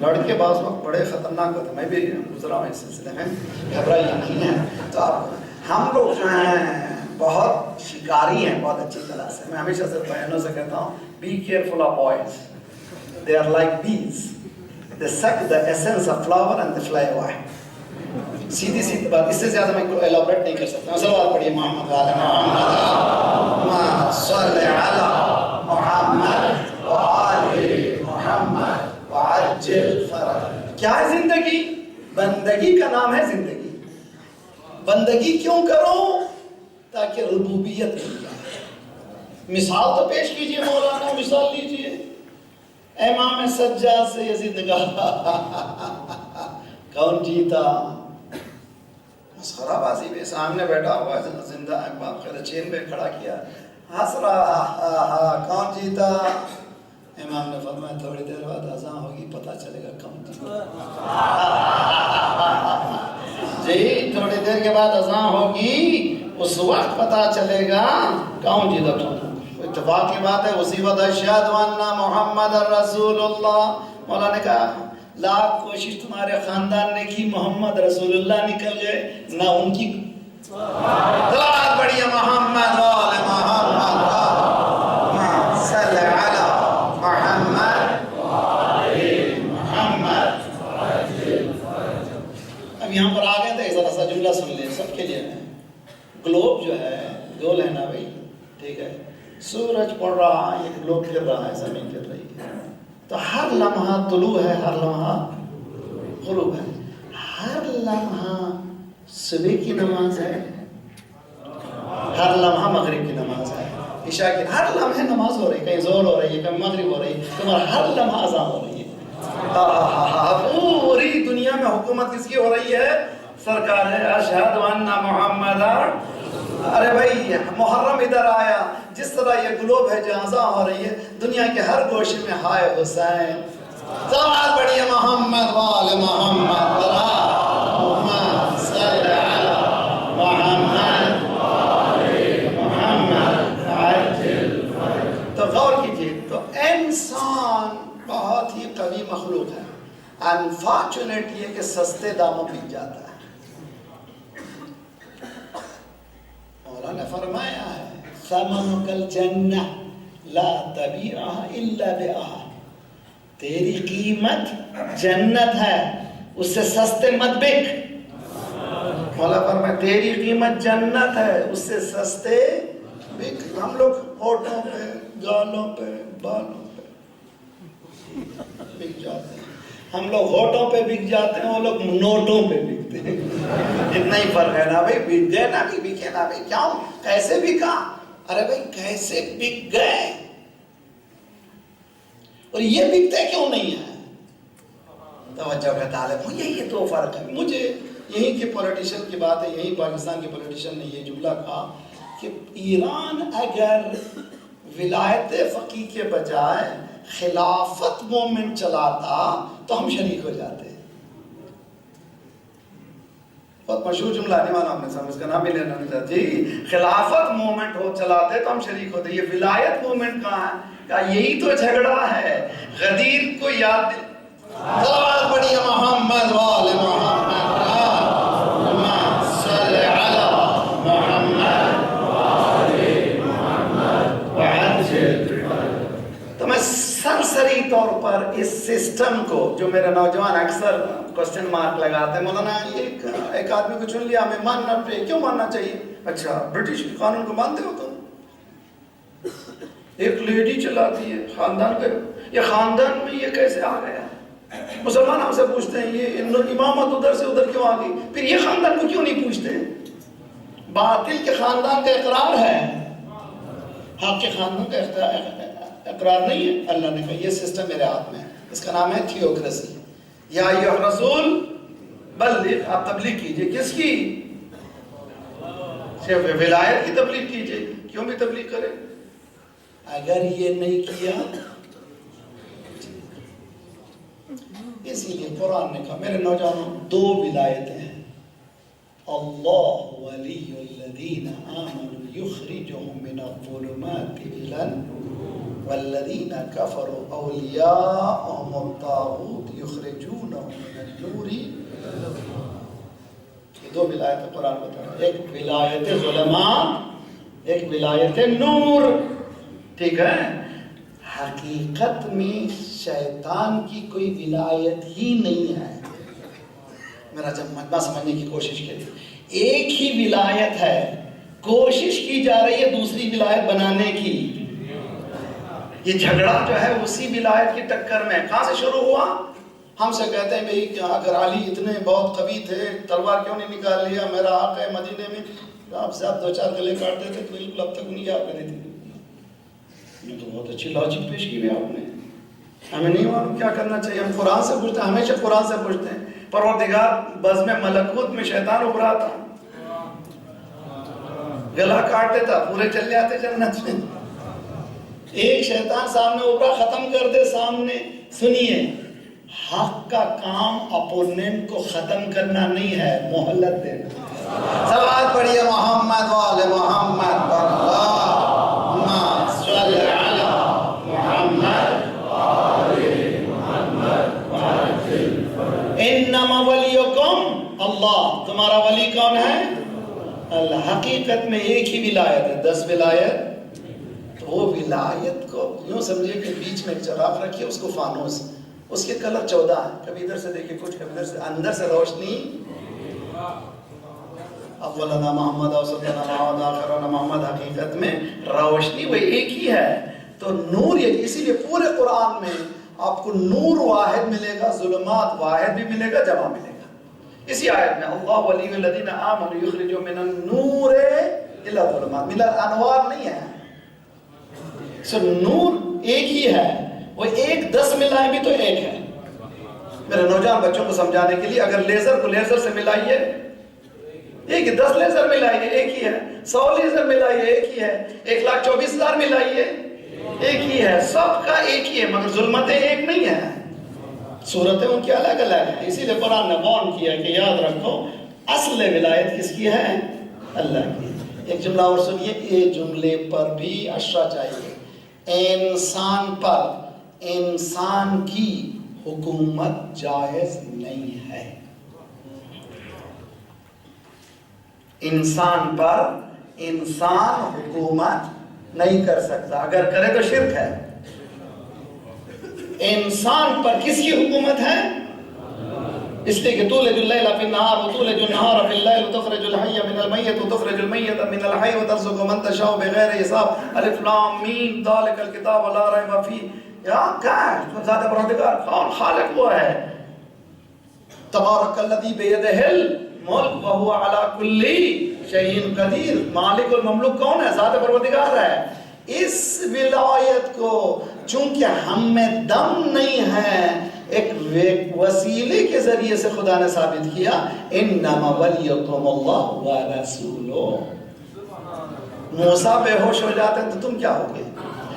لڑکے بعض وقت بڑے خطرناک ہوتے ہیں، میں بھی گزرا ہوں اس سلسلے میں، گھبرائی نہیں ہے. تو ہم لوگ جو ہیں بہت شکاری ہیں بہت اچھی طرح سے. میں ہمیشہ سے بہنوں سے کہتا ہوں be careful of boys, they are like bees, they suck the essence of flower and they fly away. سیدھی سیدھی بات، اس سے زیادہ میں ایلابریٹ نہیں کر سکتا. صلوات پڑھیے محمد وعلی محمد صلی علی محمد وآل محمد وعجل فرج. کیا ہے زندگی؟ بندگی کا نام ہے زندگی. بندگی کیوں کرو؟ تاکہ ربوبیت مل جائے. مثال تو پیش کیجئے مولانا، مثال لیجئے. امام سجاد سے یزید نے کہا کون جیتا؟ مسخرہ بازی میں سامنے بیٹھا ہوا زندہ ہے، چین پہ کھڑا کیا، ہنس رہا، کون جیتا؟ امام نے فرمایا تھوڑی دیر بعد اذان ہوگی پتہ چلے گا کون جیتا. جی تھوڑی دیر کے بعد اذان ہوگی، اس وقت پتہ چلے گا کون جیتا. اتفاق کی بات ہے اسی وقت اشہد ان محمد رسول اللہ. مولا نے کہا لاکھ کوشش تمہارے خاندان نے کی، محمد رسول اللہ نکل گئے نہ ان کی. صلوات پڑھیے محمد وآل محمد صلی علی محمد وآل محمد. اب یہاں پر آ گئے تھے، ذرا سا جملہ سن لیں سب کے لیے. گلوب جو ہے گول ہے نا بھائی، ٹھیک ہے، سورج پڑ رہا ہے، یہ گلوب پھر رہا ہے، زمین پھر رہی ہے. تو ہر لمحہ طلوع ہے، ہر لمحہ غروب ہے. ہر لمحہ صبح کی نماز ہے، ہر لمحہ مغرب کی نماز ہے، عشاء کی. ہر لمحے نماز ہو رہی ہے، کہیں زور ہو رہی ہے، کہیں مغرب ہو رہی ہے، تمہارا ہر لمحہ اذان ہو رہی ہے. پوری دنیا میں حکومت کس کی ہو رہی ہے؟ سرکار ہے. اشہد ان محمد. ارے بھائی محرم ادھر آیا، جس طرح یہ گلوب ہے جہاں اذان ہو رہی ہے، دنیا کے ہر گوشے میں ہائے حسین. صلوات پڑھیے محمد وآل محمد صلی علی محمد محمد عجل. تو غور کیجیے، تو انسان بہت ہی قوی مخلوق ہے. انفارچونیٹ یہ کہ سستے داموں بک جاتا ہے. مولا نے فرمایا ہے ثمنک الجنہ لا تبیعها الا بأہلہا. تیری قیمت جنت ہے، اس سے سستے مت بک. مولا فرمایا تیری قیمت جنت ہے، اس سے سستے بک. ہم لوگ ہونٹوں پہ، گالوں پہ، بالوں پہ بک جاتے ہیں. ہم لوگ ہونٹوں پہ بک جاتے ہیں، وہ لوگ نوٹوں پہ بکتے ہیں. اتنا ہی فرق ہے نا بھائی. بک گئے نا بھی بکے نا بھائی. کیوں؟ کیسے بکا؟ ارے بھائی کیسے بک گئے، اور یہ بکتے کیوں نہیں ہے؟ توجہ کا طالب ہوں. یہ دو فرق ہے. مجھے یہیں کے پولیٹیشین کی بات ہے، یہیں پاکستان کے پولیٹیشین نے یہ جملہ کہا کہ ایران اگر ولایت فقیہ کے بجائے خلافت مومنٹ چلاتا تو ہم شریک ہو جاتے. بہت مشہور جملہ نہیں مانا ہم نے سمجھ کا نام بھی لینا نہیں چاہتی. خلافت مومنٹ ہو چلاتے تو ہم شریک ہوتے. یہ ولایت مومنٹ کہاں ہے؟ کہا یہی تو جھگڑا ہے. غدیر کو یاد صلوات پڑھیے محمد وآل محمد صلی علی محمد وعجل. تو میں سرسری طور پر اس سسٹم کو، جو میرے نوجوان اکثر کوسچن مارک لگاتے ہیں، مولانا ایک آدمی کو چن لیا ہمیں ماننا چاہیے. کیوں ماننا چاہیے؟ اچھا برٹش کے قانون کو مانتے ہو تم؟ ایک لیڈی چلاتی ہے خاندان کا، یہ خاندان میں یہ کیسے آ گیا؟ مسلمان ہم سے پوچھتے ہیں یہ امامت ادھر سے ادھر کیوں آ گئی، پھر یہ خاندان کو کیوں نہیں پوچھتے؟ باطل کے خاندان کا اقرار ہے، حق کے خاندان کا اقرار نہیں ہے۔ اللہ نے کہا یہ سسٹم میرے ہاتھ میں ہے، اس کا نام ہے تھیوکریسی۔ یا ایھا الرسول بلغ، آپ تبلیغ کیجئے، کس کی؟ صرف ولایت کی تبلیغ کیجئے۔ کیوں بھی تبلیغ کرے؟ اگر یہ نہیں کیا، اسی لیے قرآن نے کہا میرے نوجوانوں دو ولایتیں ہیں، اللہ ولی الذین آمنوا یخرجهم من الظلمات الى النور والذین کفروا اولیاءهم الطاغوت یخرجونهم من النور۔ یہ دو ولایتیں قرآن بتا رہا ہے، ایک ولایت ظلمات، ایک ولایت نور، ٹھیک ہے؟ حقیقت میں شیطان کی کوئی ولایت ہی نہیں ہے، میرا جب مجمع سمجھنے کی کوشش کیجیے، ایک ہی ولایت ہے، کوشش کی جا رہی ہے دوسری ولایت بنانے کی۔ یہ جھگڑا جو ہے اسی ولایت کی ٹکر میں کہاں سے شروع ہوا؟ ہم سے کہتے ہیں بھئی اگر علی اتنے بہت قوی تھے تلوار کیوں نہیں نکال لیا؟ میرا آقا ہے مدینے میں آپ سے آپ دو چار گلے کاٹتے تھے، بالکل اب تک نہیں یاد کری تھی۔ یہ تو بہت اچھی لاجک پیش کی ہوئی آپ نے، ہمیں نہیں معلوم کیا کرنا چاہیے، ہم قرآن سے پوچھتے ہیں، ہمیشہ قرآن سے پوچھتے ہیں۔ پروردگار بزم ملکوت میں شیطان ابھرا تھا، گلا کاٹتے تھا، پورے چل جاتے جنت میں۔ ایک شیطان سامنے ابھرا، ختم کر دے سامنے۔ سنیے، حق کا کام اپوننٹ کو ختم کرنا نہیں ہے، مہلت دینا۔ صلوات پڑھیے محمد وآل محمد اللہم صلی علی محمد انما ولیکم اللہ، تمہارا ولی کون ہے؟ اللہ۔ حقیقت میں ایک ہی ولایت ہے، 10 ولایت، تو وہ ولایت کو یوں سمجھے کہ بیچ میں ایک چراغ رکھیے، اس کو فانوس، اس کے کلر 14 ہیں، کبھی ادھر سے دیکھیں کچھ، کبھی ادھر سے، اندر سے روشنی اولنا محمد اوسطنا محمد آخرنا محمد، حقیقت میں روشنی وہ ایک ہی ہے۔ تو نور، یہ اسی لیے پورے قرآن میں آپ کو نور واحد ملے گا، ظلمات واحد بھی ملے گا، جمع ملے گا۔ اسی آیت میں اللہ ولی الذین آمنوا یخرجهم من النور الی الظلمات، من الانوار نہیں ہے، سو نور ایک ہی ہے، وہ ایک 10 ملائیں بھی تو ایک ہے۔ میرے نوجوان بچوں کو سمجھانے کے لیے اگر لیزر کو لیزر سے ملائیے، ایک 10 لیزر ملائیے ایک ہی ہے، 100 لیزر ملائیے ایک ہی ہے، 1,24,000 ملائیے ایک ہی ہے، سب کا ایک ہی ہے، مگر ظلمتیں ایک نہیں ہیں، صورتیں ان کی الگ الگ ہیں۔ اسی لیے قرآن نے وارن کیا کہ یاد رکھو اصل ولایت کس کی ہے؟ اللہ کی۔ ایک جملہ اور سنیے، یہ جملے پر بھی اشرا چاہیے، انسان پر انسان کی حکومت جائز نہیں ہے، انسان پر انسان حکومت نہیں کر سکتا، اگر کرے تو شرک ہے۔ انسان پر کس کی حکومت ہے؟ اس لیے کہ تولج اللیل فی النہار وتولج النہار فی اللیل وتخرج الحی من المیت وتخرج المیت من الحی وترزق من تشاء بغیر حساب، الف لام میم ذالک الکتاب لا ریب فیہ۔ یہاں کیا ہے؟ ذات پروردگار کون؟ خالق وہ ہے، تبارک الذی بیدہ الملک وہو علی کل شیء قدیر، مالک المملوک کون ہے؟ ذات پروردگار ہے۔ اس ولایت کو چونکہ ہم میں دم نہیں ہے، ایک وسیلے کے ذریعے سے خدا نے ثابت کیا، انما ولیکم اللہ ورسولہ۔ موسیٰ بے ہوش ہو جاتے ہیں تو تم کیا ہوگے؟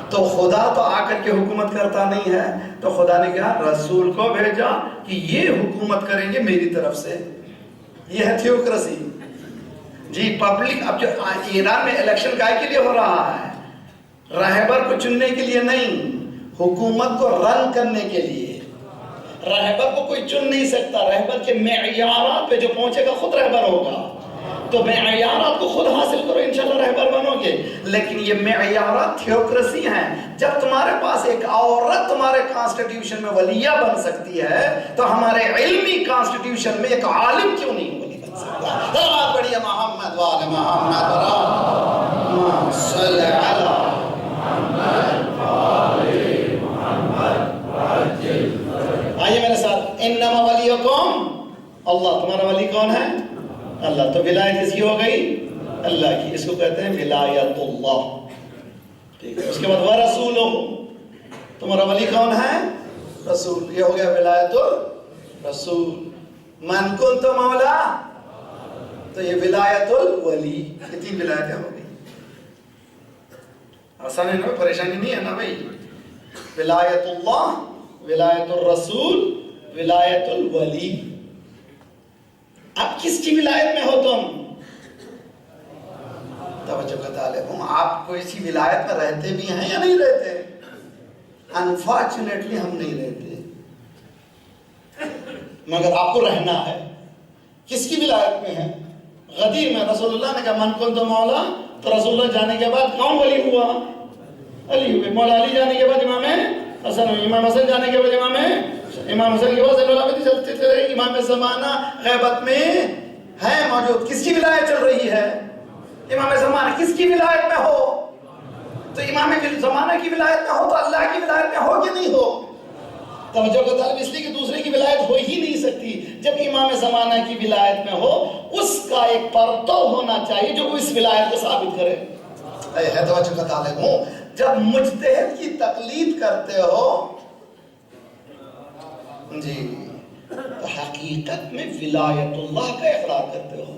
تو خدا تو آ کر کے حکومت کرتا نہیں ہے، تو خدا نے کہا رسول کو بھیجا کہ یہ حکومت کریں گے میری طرف سے۔ یہ ہے تھیوکریسی جی۔ پبلک اب جو ایران میں الیکشن کائے کے لیے ہو رہا ہے؟ رہبر کو چننے کے لیے نہیں، حکومت کو رن کرنے کے لیے۔ رہبر کو کوئی چن نہیں سکتا، رہبر کے معیارات پہ جو پہنچے گا خود رہبر ہوگا، تو معیارات کو خود حاصل کرو، انشاءاللہ رہبر بنو گے۔ لیکن یہ معیارات تھیوکریسی ہیں۔ جب تمہارے پاس ایک عورت تمہارے کانسٹیٹیوشن میں ولیہ بن سکتی ہے، تو ہمارے علمی کانسٹیٹیوشن میں ایک عالم کیوں نہیں ولی بن سکتا؟ بہت بڑھیا، محمد وآل محمد اللہم صلی علی محمد وآل محمد۔ آئیے میرے ساتھ اللہ, تمہارا ولی کون ہے؟ اللہ. تو ولایت کس کی ہو گئی؟ اللہ کی. اس کو کہتے ہیں ولایت اللہ. ٹھیک ہے. اس کے بعد ورسولہ, تمہارا ولی کون ہے؟ رسول. یہ ہو گیا ولایت الرسول. من کنت مولا, تو یہ ولایت الولی. یہ 3 ولایتیں ہو گئی. آسان ہے نا, پریشانی نہیں ہے نا بھائی. ولایت اللہ, ولایت الرسول, ولایت الولی. اب کس کی ولایت میں ہو تم؟ توجہ کا طالب ہوں. آپ کوئی سی ولایت میں رہتے بھی ہیں یا نہیں رہتے؟ انفارچونیٹلی ہم نہیں رہتے, مگر آپ کو رہنا ہے. کس کی ولایت میں ہے؟ غدیر میں. رسول اللہ نے کہا من کنت مولا, تو رسول اللہ جانے کے بعد کون ولی ہوا؟ علی ہوئے. مولا علی جانے کے بعد امام حسن ہوئے. امام حسن جانے کے بعد امام حسن کے بعد زین العابدین چلتے تھے. امام زمانہ غیبت میں ہے موجود. کس کی ولایت چل رہی ہے؟ امام زمانہ. کس کی ولایت میں ہو؟ تو امام زمانہ کی ولایت میں ہو تو اللہ کی ولایت میں ہو کہ نہیں ہو؟ توجہ کا طالب, اس لیے کہ دوسرے کی ولایت ہو ہی نہیں سکتی. جب امام زمانہ کی ولایت میں ہو, اس کا ایک پرتو ہونا چاہیے جو اس ولایت کو ثابت کرے. ہے توجہ کا طالب ہوں. جب مجتہد کی تقلید کرتے ہو جی, تو حقیقت میں ولایت اللہ کا اقرار کرتے ہو.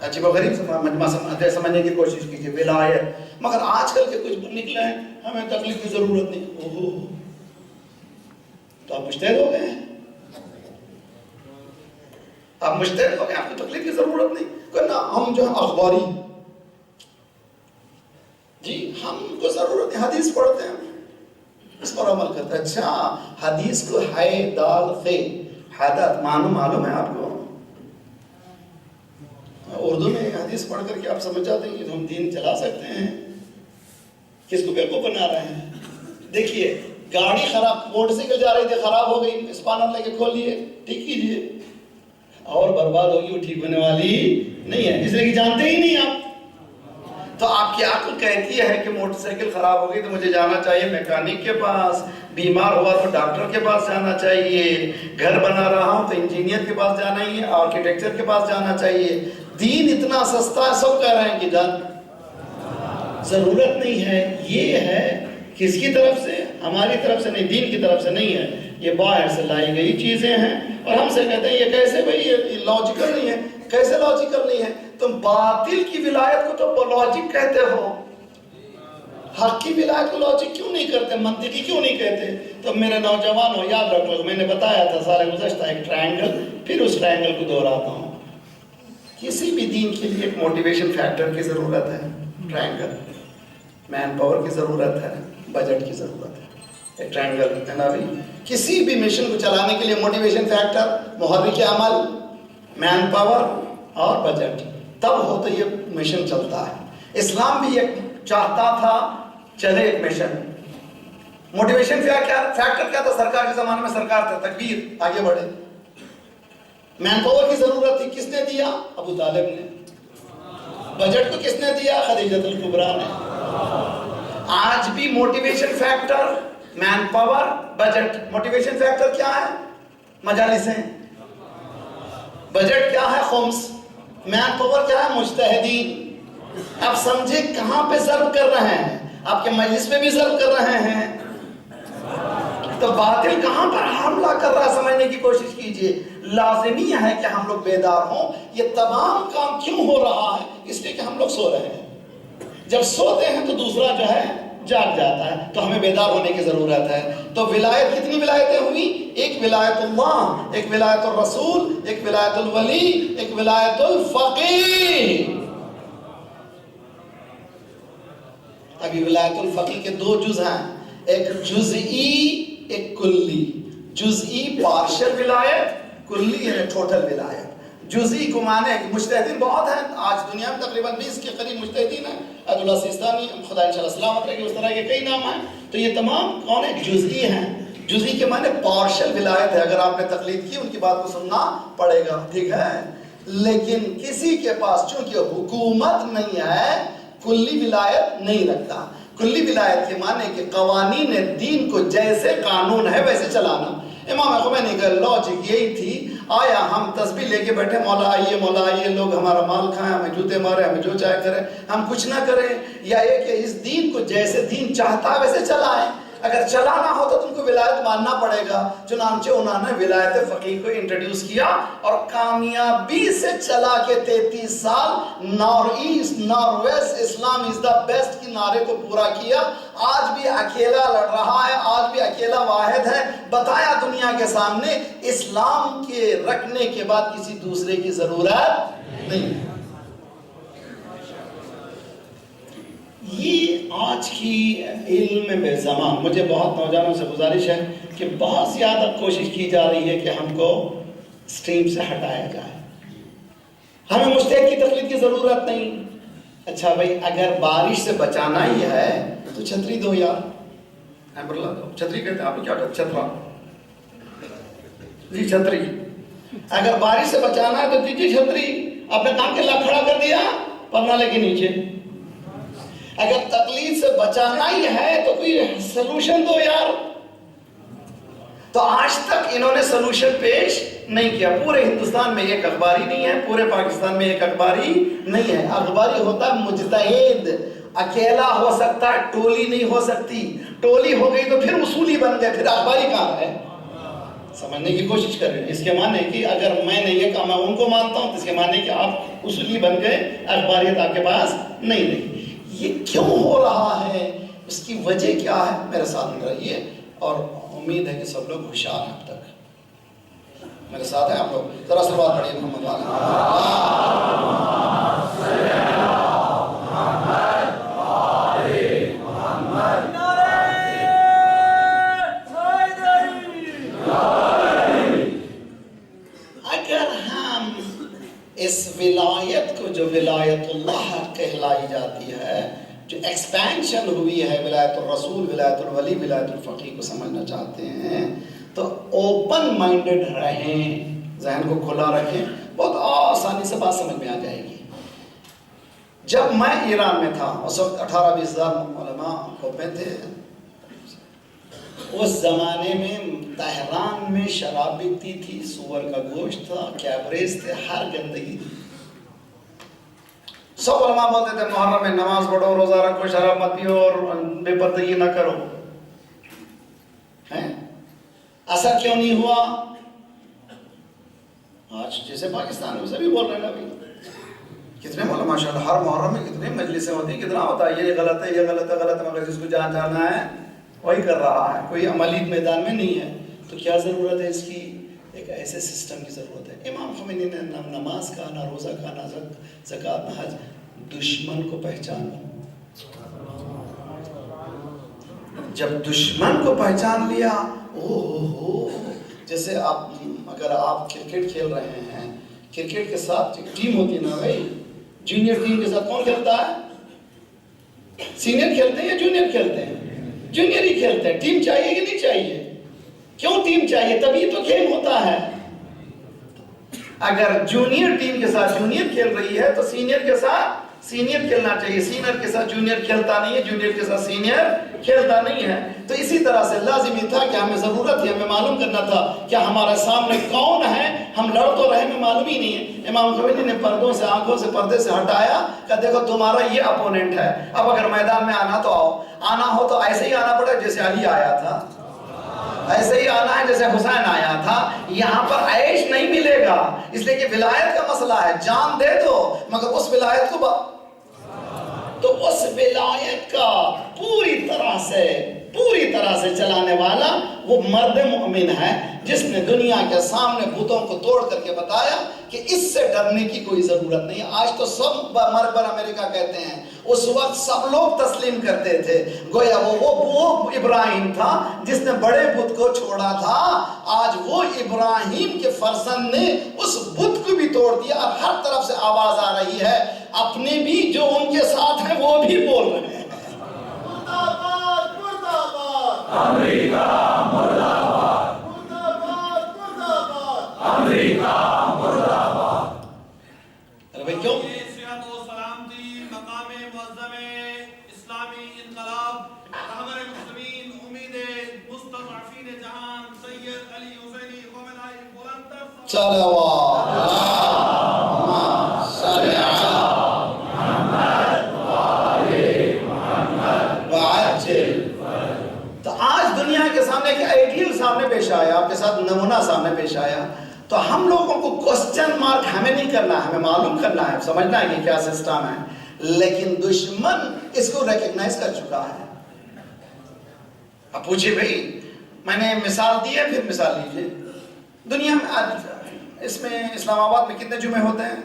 عجیب و غریب سمجھنے کی کوشش کیجئے ولایت. مگر آج کل کے کچھ نکلے ہیں ہمیں تقلید کی ضرورت نہیں. اوہو, تو آپ مجتہد ہو گئے ہیں. آپ مجتہد ہو گئے, آپ کو تقلید کی ضرورت نہیں. کرنا ہم جو ہیں اخباری جی, ہم کو ضرورت ہے. حدیث پڑھتے ہیں, اس پر عمل کرتے ہیں. اچھا, حدیث کو ہے دال خے حدث معلوم ہے آپ کو؟ اردو میں حدیث پڑھ کر کے آپ سمجھ جاتے ہیں کہ ہم دین چلا سکتے ہیں. کس کو بیوقوف بنا رہے ہیں؟ دیکھیے, گاڑی خراب, موٹر سائیکل جا رہی تھی, خراب ہو گئی, اسپانر لے کے کھول لیے, ٹھیک کیجیے, اور برباد ہوگی, وہ ٹھیک ہونے والی نہیں ہے, اس لیے کہ جانتے ہی نہیں آپ. تو آپ کی عقل کہتی ہے کہ موٹر سائیکل خراب ہو گئی تو مجھے جانا چاہیے میکینک کے پاس, بیمار ہوا تو ڈاکٹر کے پاس جانا چاہیے, گھر بنا رہا ہوں تو انجینئر کے پاس جانا ہی ہے, آرکیٹیکچر کے پاس جانا چاہیے. دین اتنا سستا ہے, سب کہہ رہے ہیں کہ جان ضرورت نہیں ہے. یہ ہے کس کی طرف سے؟ ہماری طرف سے نہیں, دین کی طرف سے نہیں ہے. یہ باہر سے لائی گئی چیزیں ہیں, اور ہم سے کہتے ہیں یہ کیسے بھائی, یہ لاجیکل نہیں ہے. کیسے لاجیکل نہیں ہے؟ تم باطل کی ولایت کو تو لاجک کہتے ہو, حق کی ولایت کو لاجک کیوں نہیں کرتے, منطقی کیوں نہیں کہتے؟ تو میرے نوجوانوں یاد رکھ لو, میں نے بتایا تھا سارے گزشتہ ایک ٹرائنگل, پھر اس ٹرائنگل کو دہراتا ہوں. کسی بھی دین کے لیے ایک موٹیویشن فیکٹر کی ضرورت ہے, ٹرائنگل. مین پاور کی ضرورت ہے, بجٹ کی ضرورت ہے. ایک ٹرائنگل ہے نا بھائی. کسی بھی مشن کو چلانے کے لیے موٹیویشن فیکٹر, محرک عمل, مین پاور اور بجٹ, تب ہو تو یہ مشن چلتا ہے. اسلام بھی ایک چاہتا تھا چلے ایک مشن. موٹیویشن فیکٹر کیا تھا؟ سرکار کے زمانے میں سرکار تھا, تکبیر, آگے بڑھے. مین پاور کی ضرورت تھی, کس نے دیا؟ ابو طالب نے. بجٹ کو کس نے دیا؟ خدیجہ الکبریٰ نے. آج بھی motivation factor man power, budget. Motivation factor کیا ہے؟ مجالسیں. بجٹ کیا ہے؟ خمس. مین پاور کیا ہے؟ مجتہدین. اب سمجھے کہاں پہ ضرب کر رہے ہیں؟ آپ کے مجلس میں بھی ضرب کر رہے ہیں. تو باطل کہاں پر حملہ کر رہا ہے, سمجھنے کی کوشش کیجئے. لازمی ہے کہ ہم لوگ بیدار ہوں. یہ تمام کام کیوں ہو رہا ہے؟ اس لیے کہ ہم لوگ سو رہے ہیں. جب سوتے ہیں تو دوسرا جو ہے جاگ جاتا ہے, تو ہمیں بیدار ہونے کی ضرورت ہے. تو ولایت, کتنی ولایتیں ہوئی؟ ایک ولایت اللہ, ایک ولایت الرسول, ایک ولایت الولی, ایک ولایت الفقیہ. ابھی ولایت الفقیہ کے 2 جز ہیں, ایک جزئی, ایک کلی. جزئی پارشل ولایت, کلی ہے ٹوٹل ولایت. جزئی کو مانے کہ مجتہدین بہت ہیں آج دنیا میں, تقریباً 20 کے قریب مجتہدین ہیں. عبد اللہ سیستانی, خدا انشاءاللہ سلامت رہے گی, اس طرح کے کئی نام ہیں. تو یہ تمام کون ہیں؟ جزئی ہیں. جزئی کے معنی پارشل ولایت ہے. اگر آپ نے تقلید کی, ان کی بات کو سننا پڑے گا, ٹھیک ہے. لیکن کسی کے پاس چونکہ حکومت نہیں ہے, کلی ولایت نہیں رکھتا. کلی ولایت کے معنی کہ قوانین دین کو جیسے قانون ہے ویسے چلانا. امام خمینی کا لاجک یہی تھی, آیا ہم تسبیح لے کے بیٹھے مولا آئیے لوگ ہمارا مال کھائیں، ہمیں جوتے مارے، ہمیں جو چاہے کریں، ہم کچھ نہ کریں، یا یہ کہ اس دین کو جیسے دین چاہتا ہے ویسے چلائیں؟ اگر چلانا ہو تو تم کو ولایت ماننا پڑے گا۔ چنانچہ انہوں نے ولایت فقیہ کو انٹروڈیوس کیا اور کامیابی سے چلا کے 33 سال نار ایسٹ نار waste Islam is the best کی نعرے کو پورا کیا۔ آج بھی اکیلا لڑ رہا ہے، آج بھی اکیلا واحد ہے، بتایا دنیا کے سامنے اسلام کے رکھنے کے بعد کسی دوسرے کی ضرورت نہیں ہے۔ یہ آج کی علم بے زمان، مجھے بہت نوجوانوں سے گزارش ہے کہ بہت زیادہ کوشش کی جا رہی ہے کہ ہم کو سٹریم سے ہٹایا جائے، ہمیں مجتہد کی تقلید کی ضرورت نہیں۔ اچھا بھائی، اگر بارش سے بچانا ہی ہے تو چھتری دو یار، امبریلا دو، چھتری کہتے ہیں آپ کیا کہتے ہیں؟ چھترا جی، چھتری۔ اگر بارش سے بچانا ہے تو دیجیے چھتری، اپنے کام کے لاکھ کھڑا کر دیا پرنالے کے نیچے۔ اگر تقلید سے بچانا ہی ہے تو کوئی سلوشن دو یار۔ تو آج تک انہوں نے سلوشن پیش نہیں کیا۔ پورے ہندوستان میں ایک اخباری نہیں ہے، پورے پاکستان میں ایک اخباری نہیں ہے۔ اخباری ہوتا ہے مجتہد، اکیلا ہو سکتا ہے، ٹولی نہیں ہو سکتی۔ ٹولی ہو گئی تو پھر اصولی بن گئے، پھر اخباری کہاں ہے؟ سمجھنے کی کوشش کر رہے ہیں۔ اس کے معنی کہ اگر میں نے یہ کہا میں ان کو مانتا ہوں تو اس کے معنی کہ آپ اصولی بن گئے، اخباریت آپ کے پاس نہیں رہی۔ یہ کیوں ہو رہا ہے؟ اس کی وجہ کیا ہے؟ میرے ساتھ رہیے، اور امید ہے کہ سب لوگ ہوشیار ہیں۔ اب تک میرے ساتھ ہیں آپ لوگ؟ ذرا صلوات پڑھیے محمد اگر ہم اس ولایت کو جو ولایت اللہ کہلائی جاتی ہے، جو ایکسپینشن ہوئی ہے ولایت الرسول، ولایت الولی، ولایت الفقیہ کو سمجھنا چاہتے ہیں تو اوپن مائنڈڈ رہیں، ذہن کو کھلا رکھیں، بہت آسانی سے بات سمجھ میں آ جائے گی۔ جب میں ایران میں تھا اس وقت 18-20 ہزار علماء ہوتے تھے۔ اس زمانے میں تہران میں شراب بکتی تھی، سور کا گوشت تھا، کیبریز تھے، ہر گندگی تھی۔ سب علماء بولتے تھے محرم میں نماز پڑھو، روزہ رکھو، شراب مت پیو اور بے پردگی نہ کرو۔ اثر کیوں نہیں ہوا؟ آج جیسے پاکستان میں سبھی بول رہے ہیں ابھی کتنے علماء ماشاءاللہ ہر محرم میں کتنے مجلسیں ہوتی ہیں، کتنا ہوتا ہے، یہ غلط ہے، یہ غلط ہے، غلط ہے، مگر جس کو جہاں جانا ہے وہی کر رہا ہے، کوئی عملی میدان میں نہیں ہے۔ تو کیا ضرورت ہے اس کی؟ ایک ایسے سسٹم کی ضرورت ہے۔ امام خمینی نے نہ نماز کا، نہ روزہ کا، نہ زکوٰۃ، نہ حج۔ دشمن کو پہچانو۔ جب دشمن کو پہچان لیا، جیسے اگر آپ کرکٹ کھیل رہے ہیں، کرکٹ کے ساتھ ٹیم ہوتی ہے نا بھائی، جونیئر ٹیم کے ساتھ کون کھیلتا ہے؟ سینئر کھیلتے ہیں یا جونیئر کھیلتے ہیں؟ جونیئر ہی کھیلتے ہیں۔ ٹیم چاہیے کہ نہیں چاہیے؟ کیوں ٹیم چاہیے؟ تبھی تو کھیل ہوتا ہے۔ اگر جونیئر ٹیم کے ساتھ جونیئر کھیل رہی ہے تو سینئر کے ساتھ سینئر کھیلنا چاہیے، سینئر کے ساتھ جونیئر کھیلتا نہیں ہے، جونیئر کے ساتھ سینئر کھیلتا نہیں ہے۔ تو اسی طرح سے لازمی تھا کہ ہمیں ضرورت ہے، ہمیں معلوم کرنا تھا کہ ہمارے سامنے کون ہے۔ ہم لڑ تو رہے، ہمیں معلوم ہی نہیں ہے۔ امام خمینی نے پردوں سے، آنکھوں سے، پردے سے ہٹایا کہ دیکھو تمہارا یہ اپوننٹ ہے، اب اگر میدان میں آنا تو آؤ، آنا ہو تو ایسے ہی آنا پڑے جیسے علی آیا تھا، ایسے ہی آنا ہے جیسے حسین آیا تھا۔ یہاں پر عیش نہیں ملے گا، اس لیے کہ ولایت کا مسئلہ ہے، جان دے دو مگر اس ولایت کو تو اس ولایت کا پوری طرح سے چلانے والا وہ مرد مومن ہے جس نے دنیا کے سامنے بتوں کو توڑ کر کے بتایا کہ اس سے ڈرنے کی کوئی ضرورت نہیں ہے۔ آج تو سب مرد بر امریکہ کہتے ہیں، اس وقت سب لوگ تسلیم کرتے تھے، گویا وہ ابراہیم تھا جس نے بڑے بت کو چھوڑا تھا۔ آج وہ ابراہیم کے فرزند نے اس بت کو بھی توڑ دیا اور ہر طرف سے آواز آ رہی ہے، اپنے بھی جو ان کے ساتھ ہیں وہ بھی بول رہے ہیں امریکہ مرد آباد، امریکہ مرد آباد۔ ارے بھائی کیوں؟ صحت و سلامتی مقام معظم اسلامی انقلاب، رہبر مسلمین، امید مستضعفین جہان سید علی حسینی خامنہئی بلند صلوات تو آج دنیا کے سامنے ایک آئیڈیل سامنے پیش آیا، آپ کے ساتھ نمونہ سامنے پیش آیا، تو ہم لوگوں کو کوسچن مارک ہمیں نہیں کرنا ہے، ہمیں معلوم کرنا ہے، سمجھنا ہے کہ کیا سسٹم ہے، لیکن دشمن اس کو ریکگنائز کر چکا ہے۔ اب پوچھے بھائی، میں نے مثال دی ہے، پھر مثال لیجئے۔ دنیا میں آج اس میں اسلام آباد میں کتنے جمعے ہوتے ہیں؟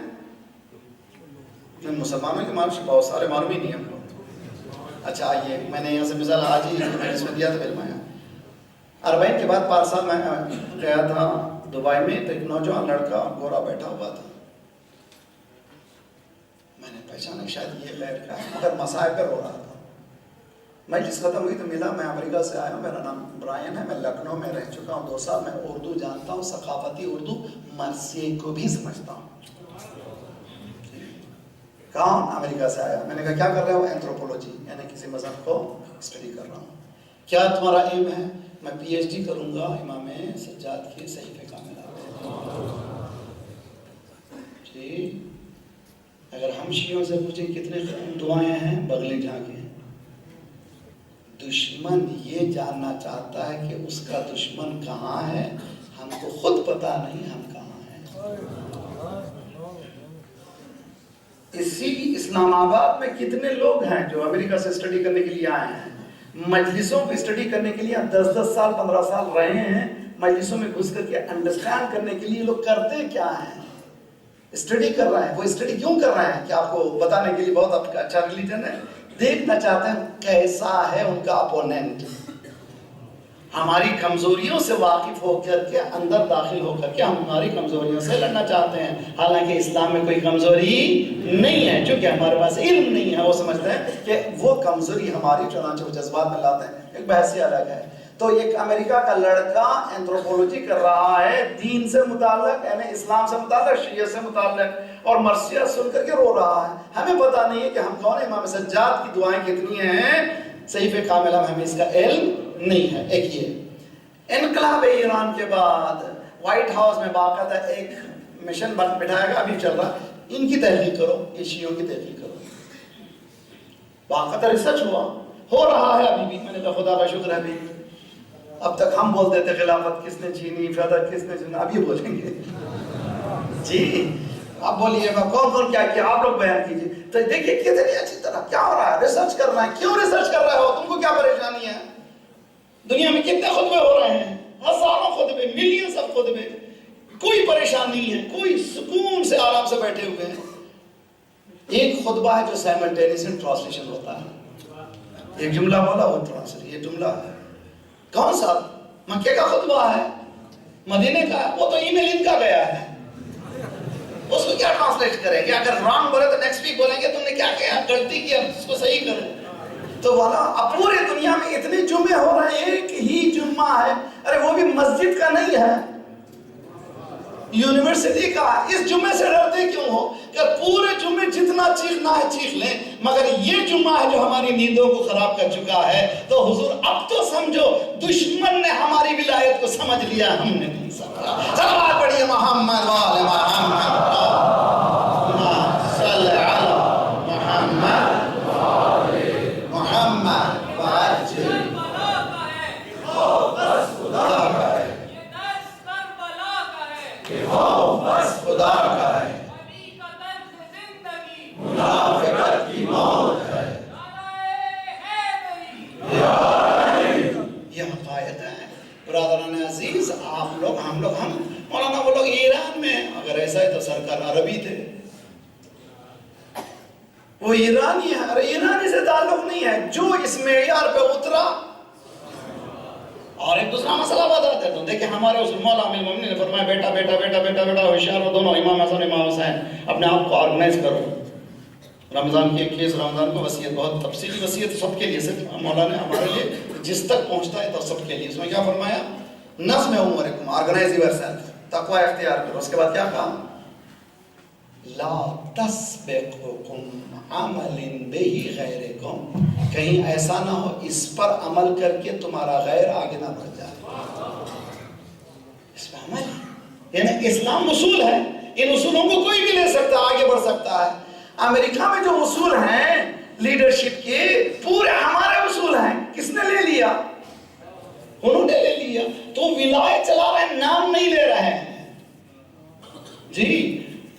مسلمانوں کے معلوم بہت سارے معلوم ہی نہیں ہم کو۔ اچھا آئیے، میں نے یہاں سے مثال آج ہی میں نے اس میں دیا تھا فلم آیا 40 کے بعد 5 سال میں گیا تھا دبئی میں، تو ایک نوجوان لڑکا گورا بیٹھا ہوا تھا، میں نے پہچانا شاید یہ غیر کا ہے، مگر مسائب پر ہو رہا تھا۔ مجلس ختم ہوئی تو ملا، میں امریکہ سے آیا ہوں، میرا نام برائن ہے، میں لکھنؤ میں رہ چکا ہوں 2 سال، میں اردو جانتا ہوں، ثقافتی اردو، مرثیے کو بھی سمجھتا ہوں۔ کون؟ امریکہ سے آیا۔ میں نے کہا کیا کر رہے ہو؟ اینتھروپولوجی، یعنی کسی مذہب کو اسٹڈی کر رہا ہوں۔ کیا تمہارا ایم ہے؟ میں پی ایچ ڈی کروں گا امام سجاد کی صحیفہ کاملہ۔ جی اگر ہم شیعوں سے پوچھیں کتنے دعائیں ہیں، بغلیں جا کے، دشمن یہ جاننا چاہتا ہے کہ اس کا دشمن کہاں ہے، ہم کو خود پتا نہیں ہم کہاں ہیں۔ اسی اسلام آباد میں کتنے لوگ ہیں جو امریکہ سے اسٹڈی کرنے کے لیے آئے ہیں، مجلسوں کو اسٹڈی کرنے کے لیے 10 سال 15 سال رہے ہیں، مجلسوں میں گھس کر کے انڈرسٹینڈ کرنے کے لیے لوگ کرتے کیا ہیں، اسٹڈی کر رہے ہیں۔ وہ اسٹڈی کیوں کر رہے ہیں کہ آپ کو بتانے کے لیے بہت آپ کا اچھا ریلیجن ہے، دیکھنا چاہتے ہیں کیسا ہے ان کا اپوننٹ، ہماری کمزوریوں سے واقف ہو کر کے اندر داخل ہو کر کے ہم ہماری کمزوریوں سے لڑنا چاہتے ہیں، حالانکہ اسلام میں کوئی کمزوری نہیں ہے، چونکہ ہمارے پاس علم نہیں ہے، وہ سمجھتے ہیں کہ وہ کمزوری ہماری، چنانچہ وہ جذبات میں لاتے ہیں، ایک بحث ہی الگ ہے۔ تو ایک امریکہ کا لڑکا اینتھروپولوجی کر رہا ہے، دین سے متعلق، یعنی اسلام سے متعلق، شیعہ سے متعلق، اور مرثیہ سن کر کے رو رہا ہے۔ ہمیں پتا نہیں ہے کہ ہم کون ہیں، امام سجاد کی دعائیں کتنی ہیں، صحیفہ کاملہ میں ہمیں اس کا علم نہیں ہے۔ ایک یہ انقلاب ایران کے بعد وائٹ ہاؤس میں باقاعدہ ایک مشن بٹھایا گیا، ابھی چل رہا، ان کی تحقیق کرو، یہ شیعوں کی تحقیق کرو، باقاعدہ ریسرچ ہو رہا ہے ابھی بھی۔ میں نے کہا خدا کا شکر ہے بھی، اب تک ہم بولتے تھے خلافت کس نے چھینی، فیضا کس نے چھینا، اب یہ بولیں گے جی، اب بولیے گا کون کیا کیا، آپ لوگ بیان کیجئے۔ تو دیکھیے کتنی اچھی طرح کیا ہو رہا ہے، ریسرچ کر رہا ہے۔ کیوں ریسرچ کر رہے ہو؟ تم کو کیا پریشانی ہے؟ دنیا میں کتنے خطبے ہو رہے ہیں، ہزاروں خطبے، ملینز آف خطبے، کوئی پریشان نہیں ہے، کوئی سکون سے آرام سے بیٹھے ہوئے ہیں۔ ایک خطبہ ہے جو سائملٹینیسن ٹرانسلیشن ہوتا ہے، ایک جملہ بولا وہ ٹرانسلیشن، یہ جملہ ہے کون سا؟ مکے کا خطبہ ہے، مدینے کا ہے، وہ تو ای میل ان کا گیا ہے، اس کو کیا ٹرانسلیٹ کریں گے؟ اگر رانگ بولے تو نیکسٹ ویک بولیں گے تم نے کیا کیا، غلطی کیا، اس کو صحیح کرو۔ تو والا اب پورے دنیا میں اتنے جمعے ہو رہے ہیں، ایک ہی جمعہ ہے، ارے وہ بھی مسجد کا نہیں ہے، یونیورسٹی کا ہے۔ اس جمعے سے ڈرتے کیوں ہو کہ پورے جمعے جتنا چیخنا ہے چیخ لیں، مگر یہ جمعہ ہے جو ہماری نیندوں کو خراب کر چکا ہے۔ تو حضور اب تو سمجھو دشمن نے ہماری ولایت کو سمجھ لیا، ہم نے نہیں سمجھا۔ صلوات پڑھیے محمد وآل محمد، صلی علی محمد محمد وعجل خدا کا ہے، منافقت کی موت ہے، یہ عقائد ہے۔ برادران عزیز، آپ لوگ ہم مولانا وہ لوگ ایران میں، اگر ایسا ہے تو سرکار عربی تھے، وہ ایرانی ہے، ارے ایرانی سے تعلق نہیں ہے، جو اس معیار پہ اترا۔ اور ایک دوسرا مسئلہ بتا دیتا ہوں، دیکھیں ہمارے اس مولا امیر المومنین نے فرمایا بیٹا بیٹا بیٹا بیٹا بیٹا ہوشیار ہو، دونوں امام حسن امام حسین، اپنے آپ کو آرگنائز کرو۔ رمضان کی ایک کیس، رمضان کو وصیت، بہت تفصیلی وصیت سب کے لیے، صرف مولا نے ہمارے لیے جس تک پہنچتا ہے تو سب کے لیے۔ اس میں کیا فرمایا؟ نظم امورکم، آرگنائز یور سیلف، تقوی اختیار کرو۔ اس کے بعد کیا کہا؟ لا تسبقکم عمل بہ غیرکم، کہیں ایسا نہ ہو اس پر عمل کر کے تمہارا غیر آگے نہ بڑھ جائے۔ اس پہ عمل یعنی اسلام اصول ہے، ان اصولوں کو کوئی بھی لے سکتا ہے، آگے بڑھ سکتا ہے۔ امریکہ میں جو اصول ہیں لیڈرشپ کے، پورے ہمارے اصول ہیں، کس نے لے لیا؟ انہوں نے لے لیا۔ تو ولایت چلا رہے ہیں، نام نہیں لے رہے ہیں جی۔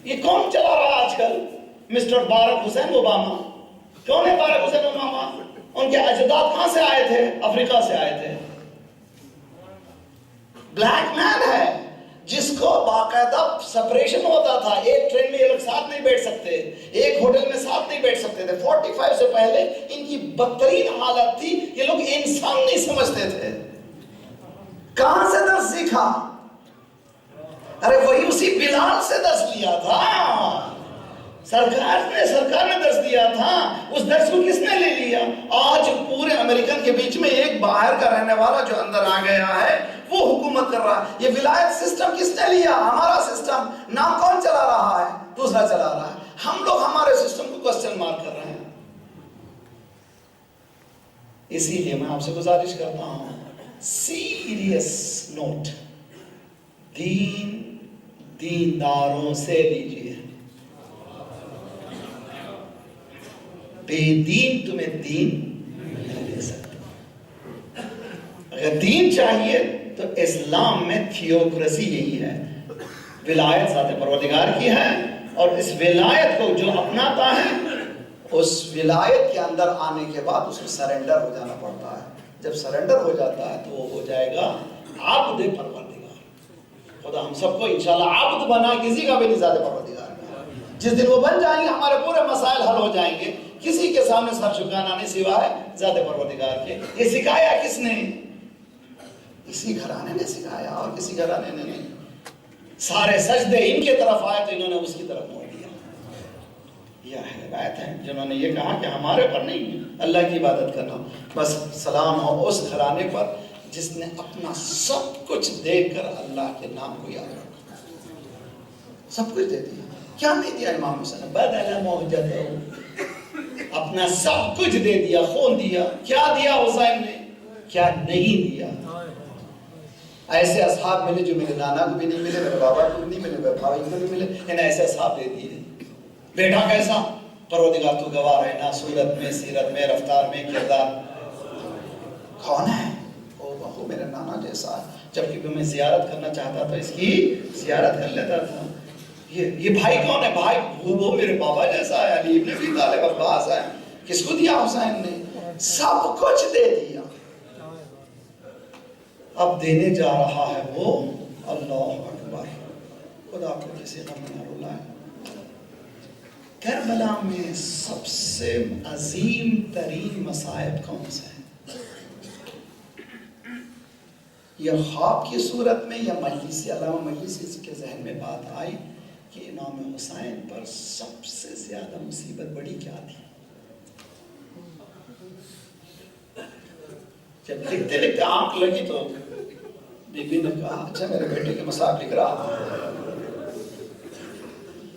یہ کون چلا رہا ہے آج کل؟ مسٹر بارک حسین اوباما۔ کون ہے بارک حسین اوباما؟ ان کے اجداد کہاں سے آئے تھے؟ افریقہ سے آئے تھے۔ بلیک مین ہے جس کو باقاعدہ سپریشن ہوتا تھا، ایک ٹرین میں یہ لوگ ساتھ نہیں بیٹھ سکتے، ایک ہوٹل میں ساتھ نہیں بیٹھ سکتے تھے۔ 45 سے پہلے ان کی بدترین حالت تھی، یہ لوگ انسان نہیں سمجھتے تھے۔ کہاں سے درس سیکھا؟ ارے وہی اسی بلال سے درس لیا تھا، سرکار نے درس دیا تھا۔ اس درس کو کس نے لے لیا؟ آج پورے امریکن کے بیچ میں ایک باہر کا رہنے والا جو اندر آ گیا ہے وہ حکومت کر رہا ہے۔ یہ ولایت سسٹم کس نے لیا؟ ہمارا سسٹم۔ نام کون چلا رہا ہے؟ دوسرا چلا رہا ہے۔ ہم لوگ ہمارے سسٹم کو کوسچن مارک کر رہے ہیں۔ اسی لیے میں آپ سے گزارش کرتا ہوں، سیریس نوٹ، دینداروں سے لیجیے۔ بے دین تمہیں دین نہیں دے سکتا۔ اگر دین چاہیے تو اسلام میں تھیوکریسی یہی ہے، ولایت ذات پروردگار کی ہے، اور اس ولایت کو جو اپناتا ہے اس ولایت کے اندر آنے کے بعد اس میں سرنڈر ہو جانا پڑتا ہے۔ جب سرنڈر ہو جاتا ہے تو وہ ہو جائے گا عبد پروردگار۔ خدا ہم سب کو انشاءاللہ عبد بنا، کسی کا بھی نہیں ذات پروردگار کا۔ جس دن وہ بن جائیں گے ہمارے پورے مسائل حل ہو جائیں گے، کسی کے سامنے سر جھکانا نہیں سوائے ذات پروردگار کے۔ یہ سکھایا کس نے؟ اسی گھرانے نے سکھایا، اور کسی گھرانے نے نہیں۔ سارے سجدے ان کے طرف آئے تو انہوں نے اس کی طرف موڑ دیا۔ یہ اہل بیت ہیں جنہوں نے یہ کہا کہ ہمارے پر نہیں، اللہ کی عبادت کرنا۔ بس سلام ہو اس گھرانے پر جس نے اپنا سب کچھ دے کر اللہ کے نام کو یاد رکھا۔ سب کچھ دے دیا۔ کیا نہیں دیا امام حسین نے؟ بدل موجدہ، اپنا سب کچھ دے دیا، خون دیا۔ کیا دیا حسین نے؟ کیا نہیں دیا؟ ایسے اصحاب ملے جو میرے نانا کو بھی نہیں ملے، میرے بابا کو بھی نہیں ملے، میرے بھائی کو نہیں ملے، انہیں ایسے اصحاب دے دیے۔ بیٹا کیسا؟ پروردگار تو گواہ ہے نا، صورت میں، سیرت میں، رفتار میں، کردار۔ کون ہے؟ او بہو میرے نانا جیسا ہے، جبکہ میں زیارت کرنا چاہتا تھا اس کی زیارت کر لیتا تھا۔ یہ بھائی کون ہے؟ بھائی وہ میرے بابا جیسا ہے، علی ابن ابی طالب عباس ہے۔ کس کو دیا حسین نے؟ سب کچھ دے دیا۔ اب دینے جا رہا ہے وہ، اللہ اکبر۔ خدا کو کسی غم نہ رلائے۔ کربلا میں سب سے عظیم ترین مصائب کون سے ہیں؟ یا خواب کی صورت میں یا مجلس علامہ مجلس کے ذہن میں بات آئی کہ امام حسین پر سب سے زیادہ مصیبت بڑی کیا تھی؟ جب لکھتے لکھتے آنکھ لگی تو بی بی نے کہا اچھا میرے بیٹے کے مصائب لکھ رہا،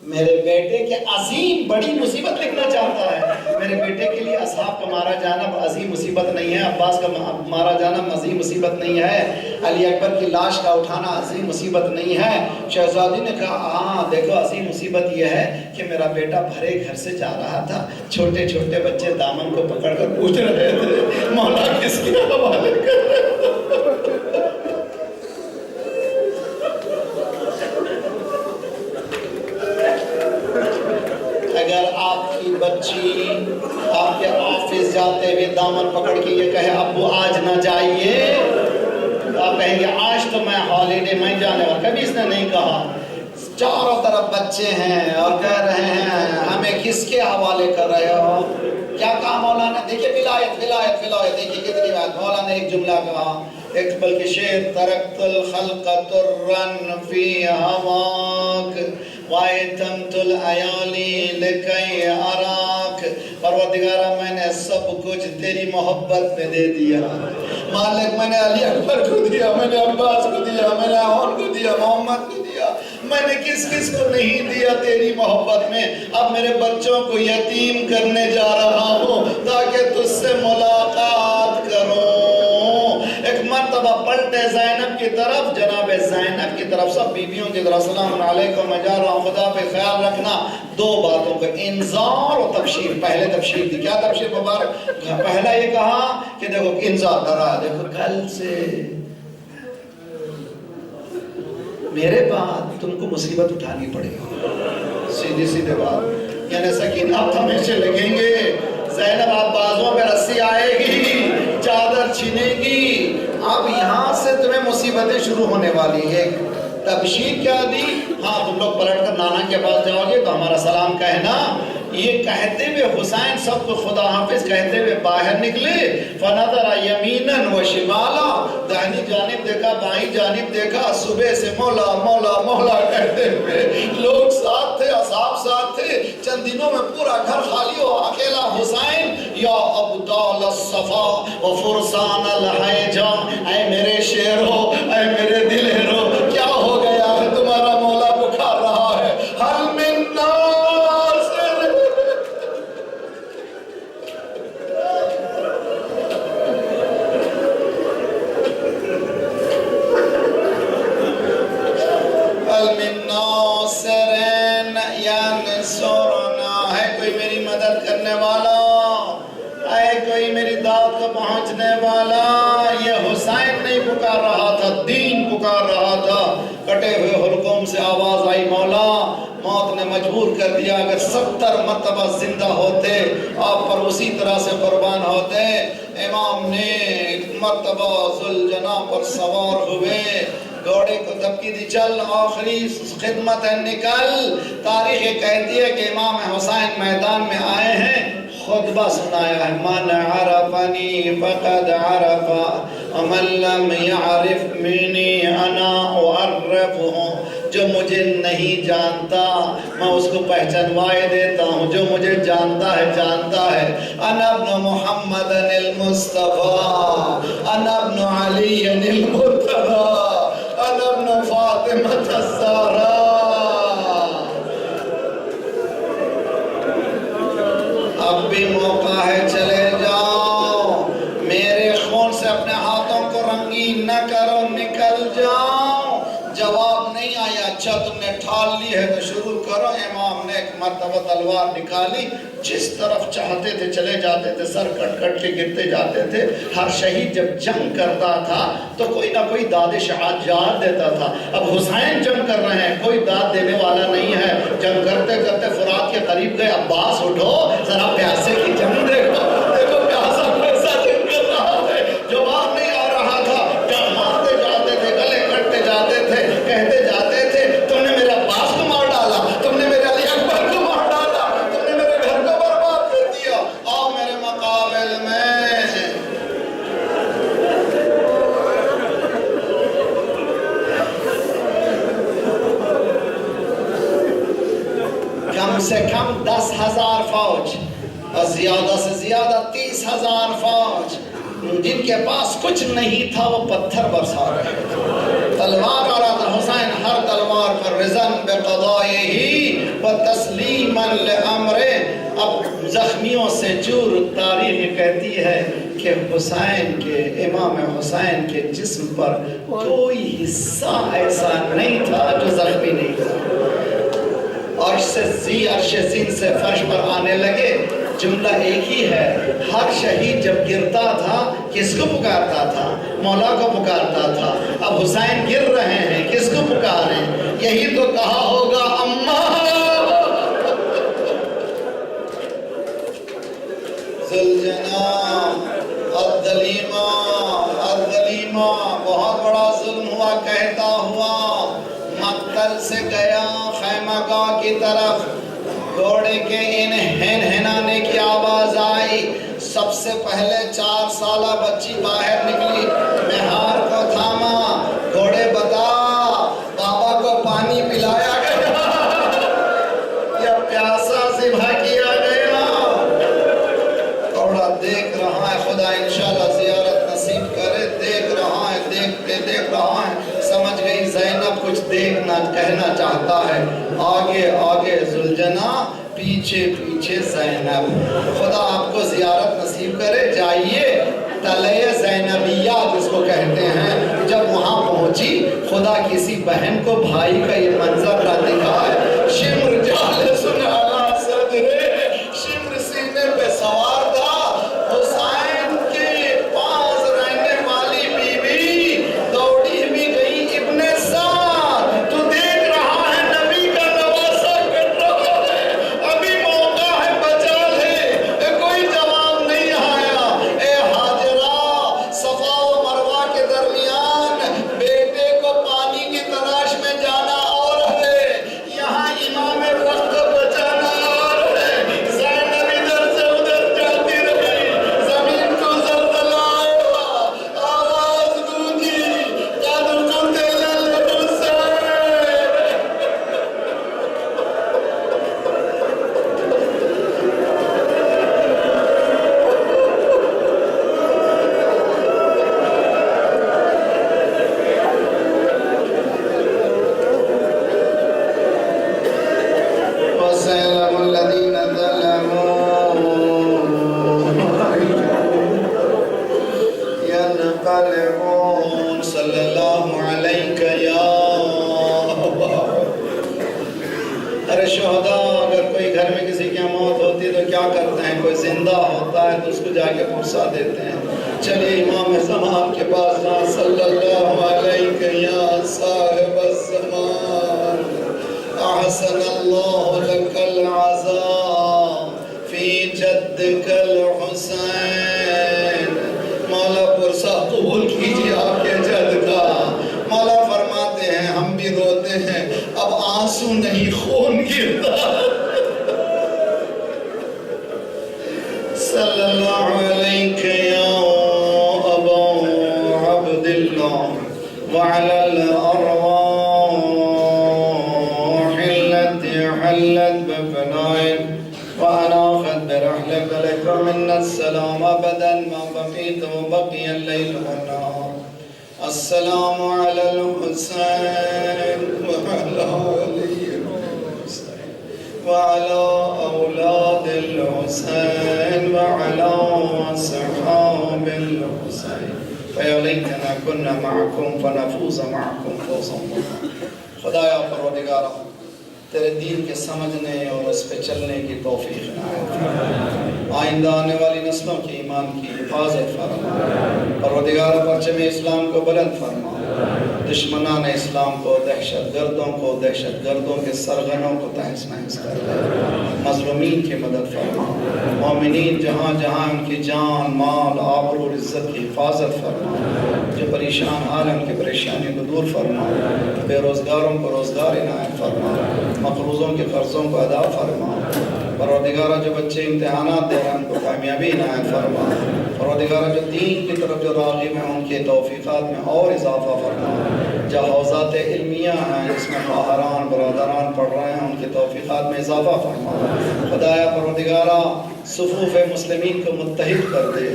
میرے بیٹے کے عظیم بڑی مصیبت لکھنا چاہتا ہے۔ میرے بیٹے کے لیے اصحاب کا مارا جانا عظیم مصیبت نہیں ہے، عباس کا مارا جانا عظیم مصیبت نہیں ہے، علی اکبر کی لاش کا اٹھانا عظیم مصیبت نہیں ہے۔ شہزادی نے کہا ہاں دیکھو عظیم مصیبت یہ ہے کہ میرا بیٹا بھرے گھر سے جا رہا تھا، چھوٹے چھوٹے بچے دامن کو پکڑ کر پوچھ رہے تھے مولا کس کے حوالے کر رہے ہیں؟ اگر آپ کی بچی آپ کے آفس جاتے ہوئے دامن پکڑ کے یہ کہے ابو آج نہ جائیے، تو آپ کہیں گے آج تو میں ہالیڈے میں جانے والا۔ کبھی اس نے نہیں کہا۔ چاروں طرف بچے ہیں اور کہہ رہے ہیں ہمیں کس کے حوالے کر رہے ہو؟ کیا کہا مولانا؟ دیکھیے ولایت ولایت ولایت، دیکھیے کتنی بات۔ مولانا ایک جملہ کہا، ایک بلکہ شعر، ترکت الخلق ترا فی ہواک وَأَيْتَمْتُ الْعَيَالِي لِكَيْ أَرَاكَ۔ پروردگارہ میں نے سب کچھ تیری محبت میں دے دیا۔ مالک میں نے علی اکبر کو دیا، میں نے عباس کو دیا، میں نے عمر کو دیا، محمد کو دیا، میں نے کس کس کو نہیں دیا تیری محبت میں۔ اب میرے بچوں کو یتیم کرنے جا رہا ہوں تاکہ تجھ سے ملاقات کروں۔ ایک مرتبہ پلٹے زینب کی طرف، جناب زینب کی طرف سب بیویوں کی طرف السلام علیکم میں جا رہا ہوں خدا پہ خیال رکھنا. دو باتوں کو انذار و تبشیر. پہلے تبشیر تھی. کیا تبشیر مبارک؟ پہلا یہ کہا کہ دیکھو انذار ڈرا دیکھو کل سے میرے بعد تم کو مصیبت اٹھانی پڑے گی. سیدھی سیدھے بات یعنی سکینات ہمیشہ لگیں گے. زینب آپ بازوں پہ رسی آئے گی چادر چھینے گی. اب یہاں سے تمہیں مصیبتیں شروع ہونے والی ہے. تبشیر کیا دی؟ ہاں تم لوگ پلٹ کر نانا کے پاس جاؤ گے تو ہمارا سلام کہنا. یہ کہتے ہوئے حسین سب کو خدا حافظ کہتے ہوئے باہر نکلے. فنظر یمینا و شمالا. دائنی جانب دیکھا بائیں جانب دیکھا. صبح سے مولا مولا مولا کہتے ہوئے لوگ ساتھ تھے اصحاب ساتھ تھے. چند دنوں میں پورا گھر خالی ہو اکیلا حسین. یا ابدال الصفا و فرسان الحیجا. اے میرے شیرو اے میرے دلیرو کیا ہو گیا ہے تمہارا مولا بکھار رہا ہے. حل من ناصر. حل من ناصر ینصرنا. ہے کوئی میری مدد کرنے والا؟ ہے کوئی میری دعوت کو پہنچنے والا؟ یہ حسین نہیں پکار رہا تھا دین پکار رہا تھا. کٹے ہوئے حلقوم سے آواز آئی مولا موت نے مجبور کر دیا. اگر 70 مرتبہ زندہ ہوتے آپ پر اسی طرح سے قربان ہوتے. امام نے ایک مرتبہ ذوالجناح پر سوار ہوئے. گھوڑے کو دھمکی دی چل آخری خدمت ہے نکل. تاریخ کہتی ہے کہ امام حسین میدان میں آئے ہیں. خطبہ سنایا ہے من عرفنی فقد عرف ومن لم يعرف منی انا اعرفہ. جو مجھے نہیں جانتا میں اس کو پہچانوائے دیتا ہوں. جو مجھے جانتا ہے جانتا ہے. انا ابن محمد المصطفیٰ انا ابن علی المرتضیٰ انا ابن فاطمہ الزہرا. اب بھی موقع ہے چلے جاؤ. میرے خون سے اپنے ہاتھوں کو رنگین نہ کرو نکل جاؤ. جواب نہیں آیا. اچھا تم نے ٹھال لی ہے تو شروع کرو. امام نے ایک مرتبہ تلوار نکالی. جس طرف چاہتے تھے چلے جاتے تھے. سر کٹ کٹ کے گرتے جاتے تھے. ہر شہید جب جنگ کرتا تھا تو کوئی نہ کوئی داد شہادت دیتا تھا. اب حسین جنگ کر رہے ہیں کوئی داد دینے والا نہیں ہے. جنگ کرتے کرتے فرات کے قریب گئے. عباس اٹھو ذرا پیاسے کی جنگ دیکھو. دیکھو پیاسا کیسا جنگ کر رہا ہے. جواب نہیں آ رہا تھا. مارتے جاتے تھے گلے کٹتے جاتے تھے. کہتے جاتے تھے تم نے میرے عباس کو مار ڈالا. تم نے میرے علی اکبر کو مار ڈالا. تم نے میرے گھر کو برباد کر دیا. آؤ میرے مقابل میں. کم سے کم 10,000 فوج اور زیادہ سے زیادہ 30,000 فوج. جن کے پاس کچھ نہیں تھا وہ پتھر برسا رہے تھے. تلوار آ رہا تھا. حسین ہر تلوار پر رضن بقضائه وتسلیما لامره. اب زخمیوں سے چور. تاریخ کہتی ہے کہ حسین کے امام حسین کے جسم پر کوئی حصہ ایسا نہیں تھا جو زخمی نہیں تھا. عرش زین سے فرش پر آنے لگے. جملہ ایک ہی ہے. ہر شہید جب گرتا تھا کس کو پکارتا تھا؟ مولا کو پکارتا تھا. اب حسین گر رہے ہیں کس کو پکاریں؟ یہی تو کہا ہوگا اماں ذوالجناح الدلیمہ الدلیمہ. بہت بڑا ظلم ہوا کہتا ہوا. مقتل سے گیا خیمہ گاہ کی طرف. گھوڑے کے ہنانے کی آواز آئی. سب سے پہلے 4 سالہ بچی باہر نکلی. مہار کو تھاما. گھوڑے بتا بابا کو پانی پلایا گیا یا پیاسا ذبح کیا گیا؟ تھوڑا دیکھ رہا ہے. خدا انشاءاللہ زیارت نصیب کرے. دیکھ رہا ہے دیکھ رہا ہے. سمجھ گئی زینب کچھ دیکھنا کہنا چاہتا ہے. آگے آگے ذوالجناح پیچھے پیچھے زینب. خدا آپ کو زیارت نصیب کرے. جائیے تلے زینبیہ جس کو کہتے ہیں، جب وہاں پہنچی خدا کسی بہن کو بھائی کا یہ منظر نہ دکھائے، شمر جالس علی صدرے، شمر سینے پہ سوار تھا، حسین کے پاس رہنے والی بی بی دوڑی بھی گئی، ابن سعد تو دیکھ رہا ہے نبی کا نواسہ کر رہا ہے، ابھی موقع ہے بچا لے، کوئی جواب نہیں آیا۔ اے ہاجرہ، صفا و مروہ کے درمیان بیٹے کو پانی کی تلاش میں جانا اور ہے، یہاں امام وقت بچانا اور ہے۔ زینب ادھر سے ادھر جاتی رہی، زمین کو زلزلہ آیا، آواز گونجی، قد قتل الحسین۔ وسيعلم الذين ظلموا ينقلبون صلى الله عليك يا أبا۔ ارے شہداء، اگر کوئی گھر میں کسی کی موت ہوتی تو کیا کرتے ہیں؟ کوئی زندہ ہوتا ہے تو اس کو جا کے پرسا دیتے ہیں۔ چلیے امام زمان کے پاس جائیں، صلی اللہ علیہ یا صاحب الزمان، احسن اللہ لک العزاء فی جدک الحسین۔ مولا پرسا قبول کیجیے آپ کے جد کا۔ مولا فرماتے ہیں ہم بھی روتے ہیں، اب آنسو نہیں خون گرتا۔ صلی اللہ علیہ یا ابا عبد اللہ وعلى الأرواح التي حلت بفنائك وأناخت برحلك لك منا السلام أبدا ما بقيت وبقي الليل والنهار۔ السلام على الحسين وعلى علي الحسين وعلى أولاد الحسين وعلى أصحاب الحسين فيا ليتنا كنا معكم فنفوز معكم فوزا مبينا۔ خدایا پروردگارا، تیرے دین کے سمجھنے اور اس پہ چلنے کی توفیق عنایت فرما، آئندہ آنے والی نسلوں کی ایمان کی حفاظت فرما، پروردگارا پرچم اسلام کو بلند فرما، دشمنان اسلام کو، دہشت گردوں کے سرغنوں کو تہس نہس کر دے، مظلومین کی مدد فرما، مومنین جہاں جہاں ان کی جان، مال، آبرو اور عزت کی حفاظت فرما، جو پریشان حال ان کی پریشانی کو دور فرما، بے روزگاروں کو روزگار عنایت فرما، مقروضوں کے قرضوں کو ادا فرما، پروردگارہ جو بچے امتحانات دے رہے ہیں ان کو کامیابی عنایت فرما، پروردگارہ جو دین کی طرف جو راغب ہیں ان کے توفیقات میں اور اضافہ فرما، جو حوزات علمیہ ہیں جس میں خواہران برادران پڑھ رہے ہیں ان کے توفیقات میں اضافہ فرما، خدایا پروردگارہ صفوف مسلمین کو متحد کر دے،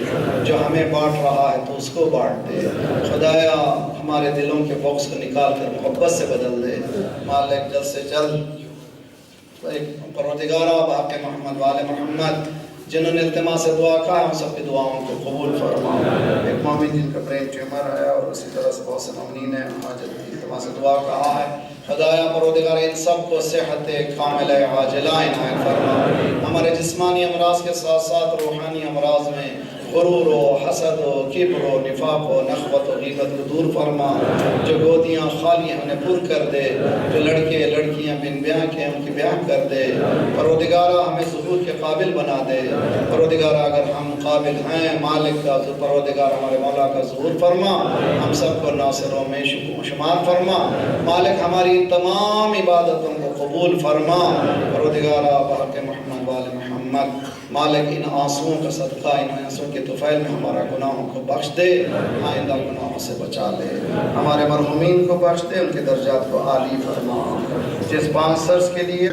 جو ہمیں بانٹ رہا ہے تو اس کو بانٹ دے، خدایا ہمارے دلوں کے بغض کو نکال کر محبت سے بدل دے، مالک جلد سے جلد پروردگارہ باقی محمد والے محمد جنہوں نے التماس سے دعا کہا ہے ان سب کی دعاؤں کو قبول فرما۔ ایک مومن جن کا برین ٹیومر ہے اور اسی طرح سے بہت سے مومنین ہیں حاجت کی التماس سے دعا کہا ہے، خدایا پروردگار ان سب کو صحت کاملہ عاجلہ عنایت فرما، ہمارے جسمانی امراض کے ساتھ ساتھ روحانی امراض میں غرور و حسد و کبر و نفاق و نخوت و غیبت کو دور فرما، جو گودیاں خالی ہیں انہیں پر کر دے، جو لڑکے لڑکیاں بن بیاہ کے ان کی بیاہ کر دے، پروردگارہ ہمیں ظہور کے قابل بنا دے، پروردگارہ اگر ہم قابل ہیں مالک کا تو پروردگار ہمارے مولا کا ظہور فرما، ہم سب کو ناصروں میں شمار فرما، مالک ہماری تمام عبادتوں کو قبول فرما، پروردگارہ بحق محمد وآل محمد، مالک ان آنسوؤں کا صدقہ ان آنسوؤں کے طفیل میں ہمارا گناہوں کو بخش دے، آئندہ گناہوں سے بچا لے، ہمارے مرحومین کو بخش دے، ان کے درجات کو عالی فرما، جس 5 سرز کے لیے